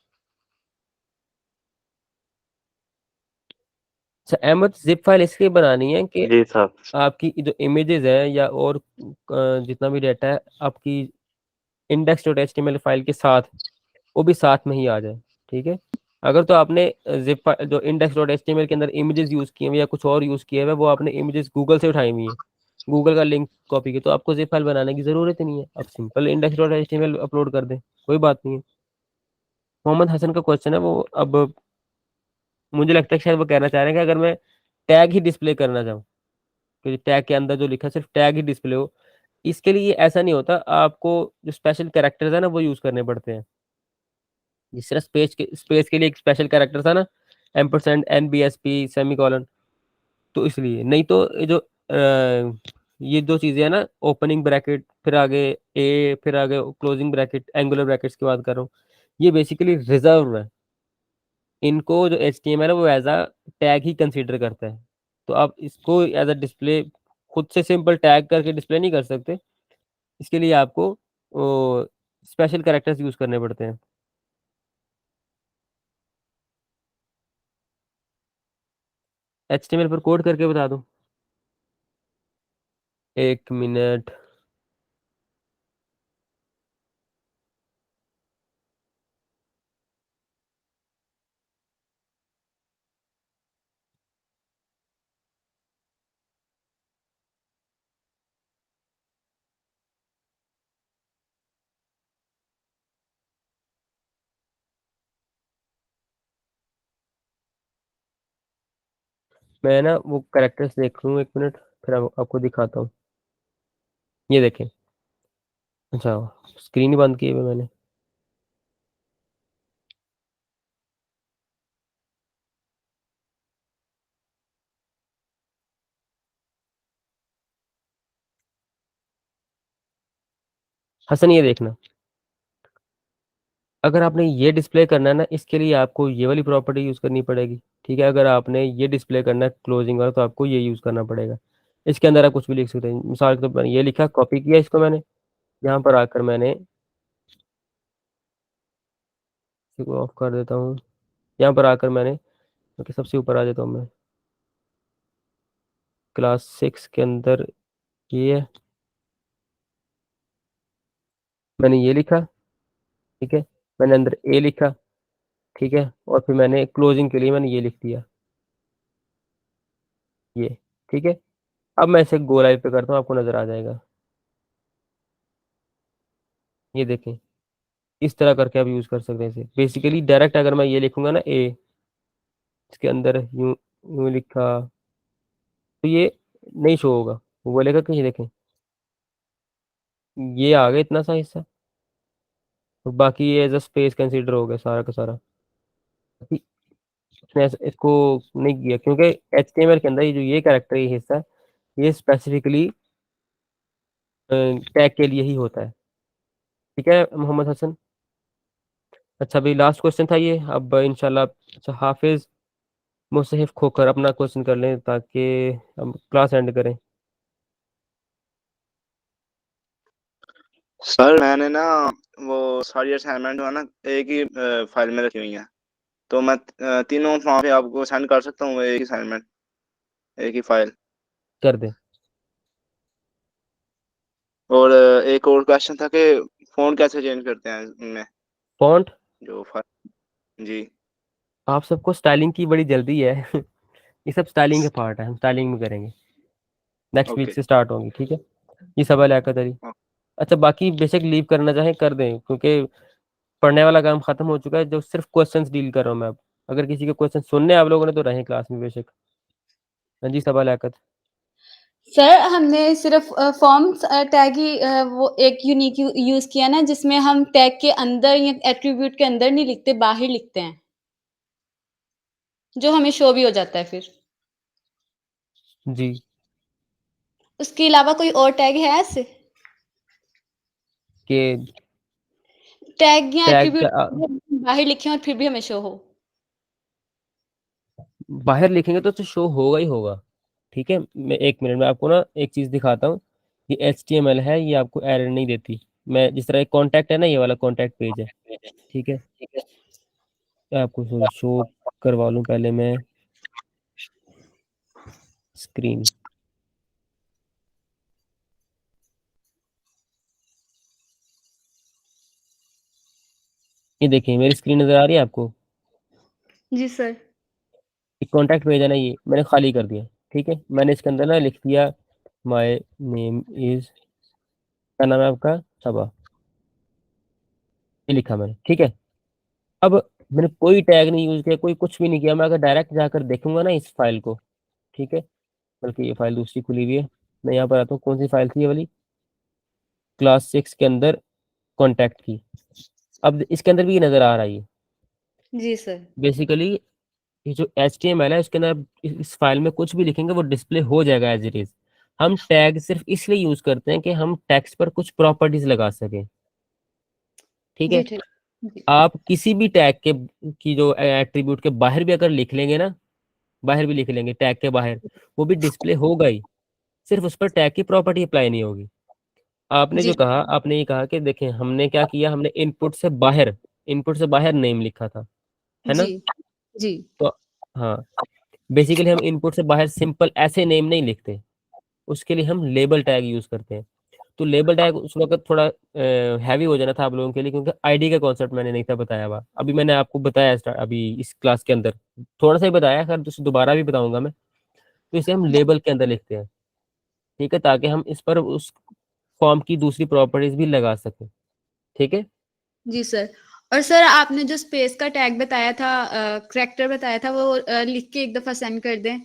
अच्छा अहमद, जिप फाइल इसलिए बनानी है कि जी साहब। आपकी जो इमेजेस है या और जितना भी डाटा है आपकी index.html फाइल के साथ, वो भी साथ में ही आ जाए। ठीक है, अगर तो आपने जिप जो index.html के अंदर इमेजेस यूज किए हुए या कुछ और यूज किए हुए, वो आपने इमेजेस गूगल से उठाई हुई है, गूगल का लिंक कॉपी की, तो आपको जिप फाइल बनाने की जरूरत ही नहीं है। आप सिंपल index.html अपलोड कर दें, कोई बात नहीं है। मोहम्मद हसन का क्वेश्चन है वो, अब मुझे लगता है कि शायद वो कहना चाह रहे हैं कि अगर मैं टैग ही डिस्प्ले करना चाहूँ, क्योंकि टैग के अंदर जो लिखा है सिर्फ टैग ही डिस्प्ले हो, इसके लिए ऐसा नहीं होता, आपको जो स्पेशल कैरेक्टर्स है ना वो यूज करने पड़ते हैं। जिस तरह स्पेस के लिए एक स्पेशल कैरेक्टर था ना, एम्परसेंड, NBSP, सेमीकोलन, तो इसलिए नहीं तो ये जो ये दो चीजें है ना, ओपनिंग ब्रैकेट फिर आगे फिर आगे क्लोजिंग ब्रैकेट, एंगुलर ब्रैकेट्स की बात कर रहा हूँ, ये बेसिकली रिजर्व है। इनको जो HTML है वो एज अ टैग ही कंसीडर करता है। तो आप इसको एज अ डिस्प्ले खुद से सिंपल टैग करके डिस्प्ले नहीं कर सकते, इसके लिए आपको स्पेशल कैरेक्टर्स यूज करने पड़ते हैं। HTML पर कोड करके बता दूं? एक मिनट। मैं ना वो कैरेक्टर्स देख लूँ, एक मिनट, फिर आपको दिखाता हूँ। ये देखें। अच्छा, स्क्रीन ही बंद की है मैंने। हसन, ये देखना, अगर आपने ये डिस्प्ले करना है ना, इसके लिए आपको ये वाली प्रॉपर्टी यूज करनी पड़ेगी। ठीक है, अगर आपने ये डिस्प्ले करना है क्लोजिंग वाला, तो आपको ये यूज करना पड़ेगा। इसके अंदर आप कुछ भी लिख सकते हैं। मिसाल के तौर पर ये लिखा, कॉपी किया इसको मैंने, यहाँ पर आकर मैंने इसको ऑफ कर देता हूँ। यहाँ पर आकर मैंने, ओके, सबसे ऊपर आ जाता हूँ मैं, क्लास 6 के अंदर ये है, मैंने ये लिखा। ठीक है, मैंने अंदर ए लिखा। ठीक है, और फिर मैंने क्लोजिंग के लिए मैंने ये लिख दिया, ये। ठीक है, अब मैं इसे गो लाइव पे करता हूँ, आपको नजर आ जाएगा। ये देखें, इस तरह करके आप यूज कर सकते हैं इसे। बेसिकली डायरेक्ट अगर मैं ये लिखूंगा ना ए, इसके अंदर यूं यूं लिखा, तो ये नहीं शो होगा, वो बोलेगा कि ये देखें, ये आ गया इतना सा हिस्सा, और बाकी ये एज अ स्पेस कंसीडर हो गया सारा का सारा। बाकी उसने इसको नहीं किया, क्योंकि HTML के अंदर ये जो ये कैरेक्टर, ये हिस्सा, ये स्पेसिफिकली टैग के लिए ही होता है। ठीक है मोहम्मद हसन। अच्छा, अभी लास्ट क्वेश्चन था ये, अब इंशाल्लाह। अच्छा, हाफिज मुसहफ खोकर अपना क्वेश्चन कर लें ताकि हम क्लास एंड करें। सर मैंने ना वो सारी असाइनमेंट जो है ना एक ही फाइल में रखी हुई है, तो मैं तीनों वहाँ पे आपको सेंड कर सकता हूँ, एक ही असाइनमेंट, एक ही फाइल। कर दें। और एक और क्वेश्चन था कि फोन कैसे चेंज करते हैं इनमें, फॉन्ट, जो फाइल। जी। आप सबको स्टाइलिंग की बड़ी जल्दी है। ये सब स्टाइलिंग के पार्ट है, हम स्टाइलिंग में करेंगे, नेक्स्ट वीक ओके। से स्टार्ट होंगी। ठीक है, ये सब है लियाकत अली। अच्छा, बाकी बेशक लीव करना चाहें कर दें, क्योंकि पढ़ने वाला काम खत्म हो चुका है, जो सिर्फ क्वेश्चंस डील कर रहा हूँ मैं अब। अगर किसी के क्वेश्चन सुनने आप लोगों ने तो रहे क्लास में बेशक। हाँ जी, सबा लियाकत। सर हमने सिर्फ फॉर्म्स टैग ही वो एक यूनिक यूज किया ना, जिसमें हम टैग के अंदर या एट्रीब्यूट के अंदर नहीं लिखते, बाहर लिखते हैं, जो हमें शो भी हो जाता है फिर। जी। उसके अलावा कोई और टैग है ऐसे के टैग या टैग एट्रीब्यूट का बाहर लिखे और फिर भी हमें शो हो? बाहर लिखेंगे तो शो होगा ही होगा। ठीक है, मैं एक मिनट में आपको ना एक चीज दिखाता हूँ। ये HTML है, ये आपको एरर नहीं देती। मैं जिस तरह कॉन्टैक्ट है ना, ये वाला कॉन्टैक्ट पेज है। ठीक है, आपको सॉरी शो करवा लूँ पहले मैं स्क्रीन। ये देखिए, मेरी स्क्रीन नजर आ रही है आपको? जी सर। एक कॉन्टैक्ट पेज है ना, ये मैंने खाली कर दिया। ठीक है, मैंने इसके अंदर ना लिख दिया, माय नेम इज, क्या नाम है आपका? सबा, ये लिखा मैंने। ठीक है, अब मैंने कोई टैग नहीं यूज किया, कोई कुछ भी नहीं किया। मैं अगर डायरेक्ट जाकर देखूंगा ना इस फाइल को, ठीक है, बल्कि ये फाइल दूसरी खुली हुई है, मैं यहाँ पर आता हूँ, कौन सी फाइल थी ये वाली? क्लास 6 के अंदर कॉन्टैक्ट की। अब इसके अंदर भी ये नज़र आ रही है जी सर। बेसिकली। ये जो HTML है उसके अंदर इस फाइल में कुछ भी लिखेंगे वो डिस्प्ले हो जाएगा एज इट इज। हम टैग सिर्फ इसलिए यूज करते हैं कि हम टेक्स्ट पर कुछ प्रॉपर्टीज लगा सकें। ठीक जी है, ठीक। जी आप किसी भी टैग के की जो एट्रीब्यूट के बाहर भी अगर लिख लेंगे ना, बाहर भी लिख लेंगे टैग के बाहर, वो भी डिस्प्ले होगा ही, सिर्फ उस पर टैग की प्रॉपर्टी अप्लाई नहीं होगी। आपने जी जो कहा, आपने ये कहा कि देखें हमने क्या किया, हमने इनपुट से बाहर नेम लिखा था, है ना? जी जी तो हाँ, बेसिकली हम इनपुट से बाहर सिंपल ऐसे नेम नहीं लिखते, उसके लिए हम लेबल टैग यूज करते हैं। तो लेबल टैग उस वक्त थोड़ा हैवी हो जाना था आप लोगों के लिए, क्योंकि आईडी का कॉन्सेप्ट मैंने नहीं था बताया हुआ। अभी मैंने आपको बताया अभी इस क्लास के अंदर थोड़ा सा ही बताया, खैर तो दोबारा भी बताऊंगा मैं। तो इसे हम लेबल के अंदर लिखते हैं, ठीक है, ताकि हम इस पर उस फॉर्म की दूसरी प्रॉपर्टीज भी लगा सकें। ठीक है, जी सर। और सर आपने जो स्पेस का टैग बताया था, करेक्टर बताया था, वो लिख के एक दफा सेंड कर दें।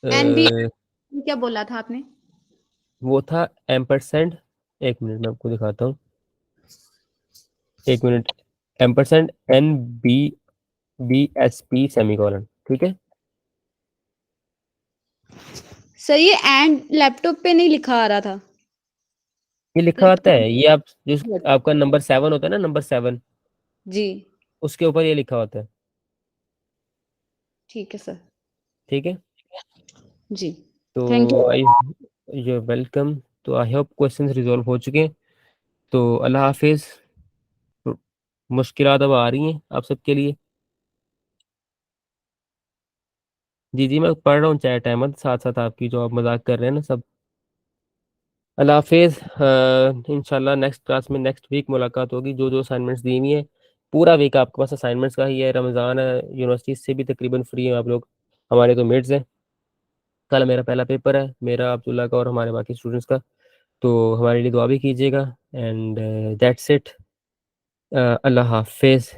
एनबी अ, क्या बोला था आपने? वो था एम्परसेंड। एक मिनट मैं आपको दिखाता हूँ, एक मिनट। एम्परसेंड NBBSP सेमीकोलन, ठीक है। सर ये एंड लैपटॉप पे नहीं लिखा आ रहा था। ये लिखा आता है, ये आप जो आपका नंबर 7 होता है ना, नंबर 7, जी उसके ऊपर ये लिखा होता है। ठीक है सर। ठीक है, जी थैंक तो यू। I you welcome. तो आई होप क्वेश्चंस रिजॉल्व हो चुके हैं। तो अल्लाह हाफिज। मुश्किलात अब आ रही हैं आप सबके लिए। जी जी, मैं पढ़ रहा हूँ चैट अहमद, साथ साथ आपकी जो आप मजाक कर रहे हैं ना सब। अल्लाह हाफिज। इंशाल्लाह नेक्स्ट क्लास में नेक्स्ट वीक मुलाकात होगी। जो जो असाइनमेंट्स दी हुई हैं, पूरा वीक आपके पास असाइनमेंट्स का ही है। रमज़ान है, यूनिवर्सिटी से भी तकरीबन फ्री हैं आप लोग, हमारे तो मिड्स हैं। कल मेरा पहला पेपर है, मेरा, अब्दुल्ला का और हमारे बाकी स्टूडेंट्स का। तो हमारे लिए दुआ भी कीजिएगा। And that's it. Allah Hafiz.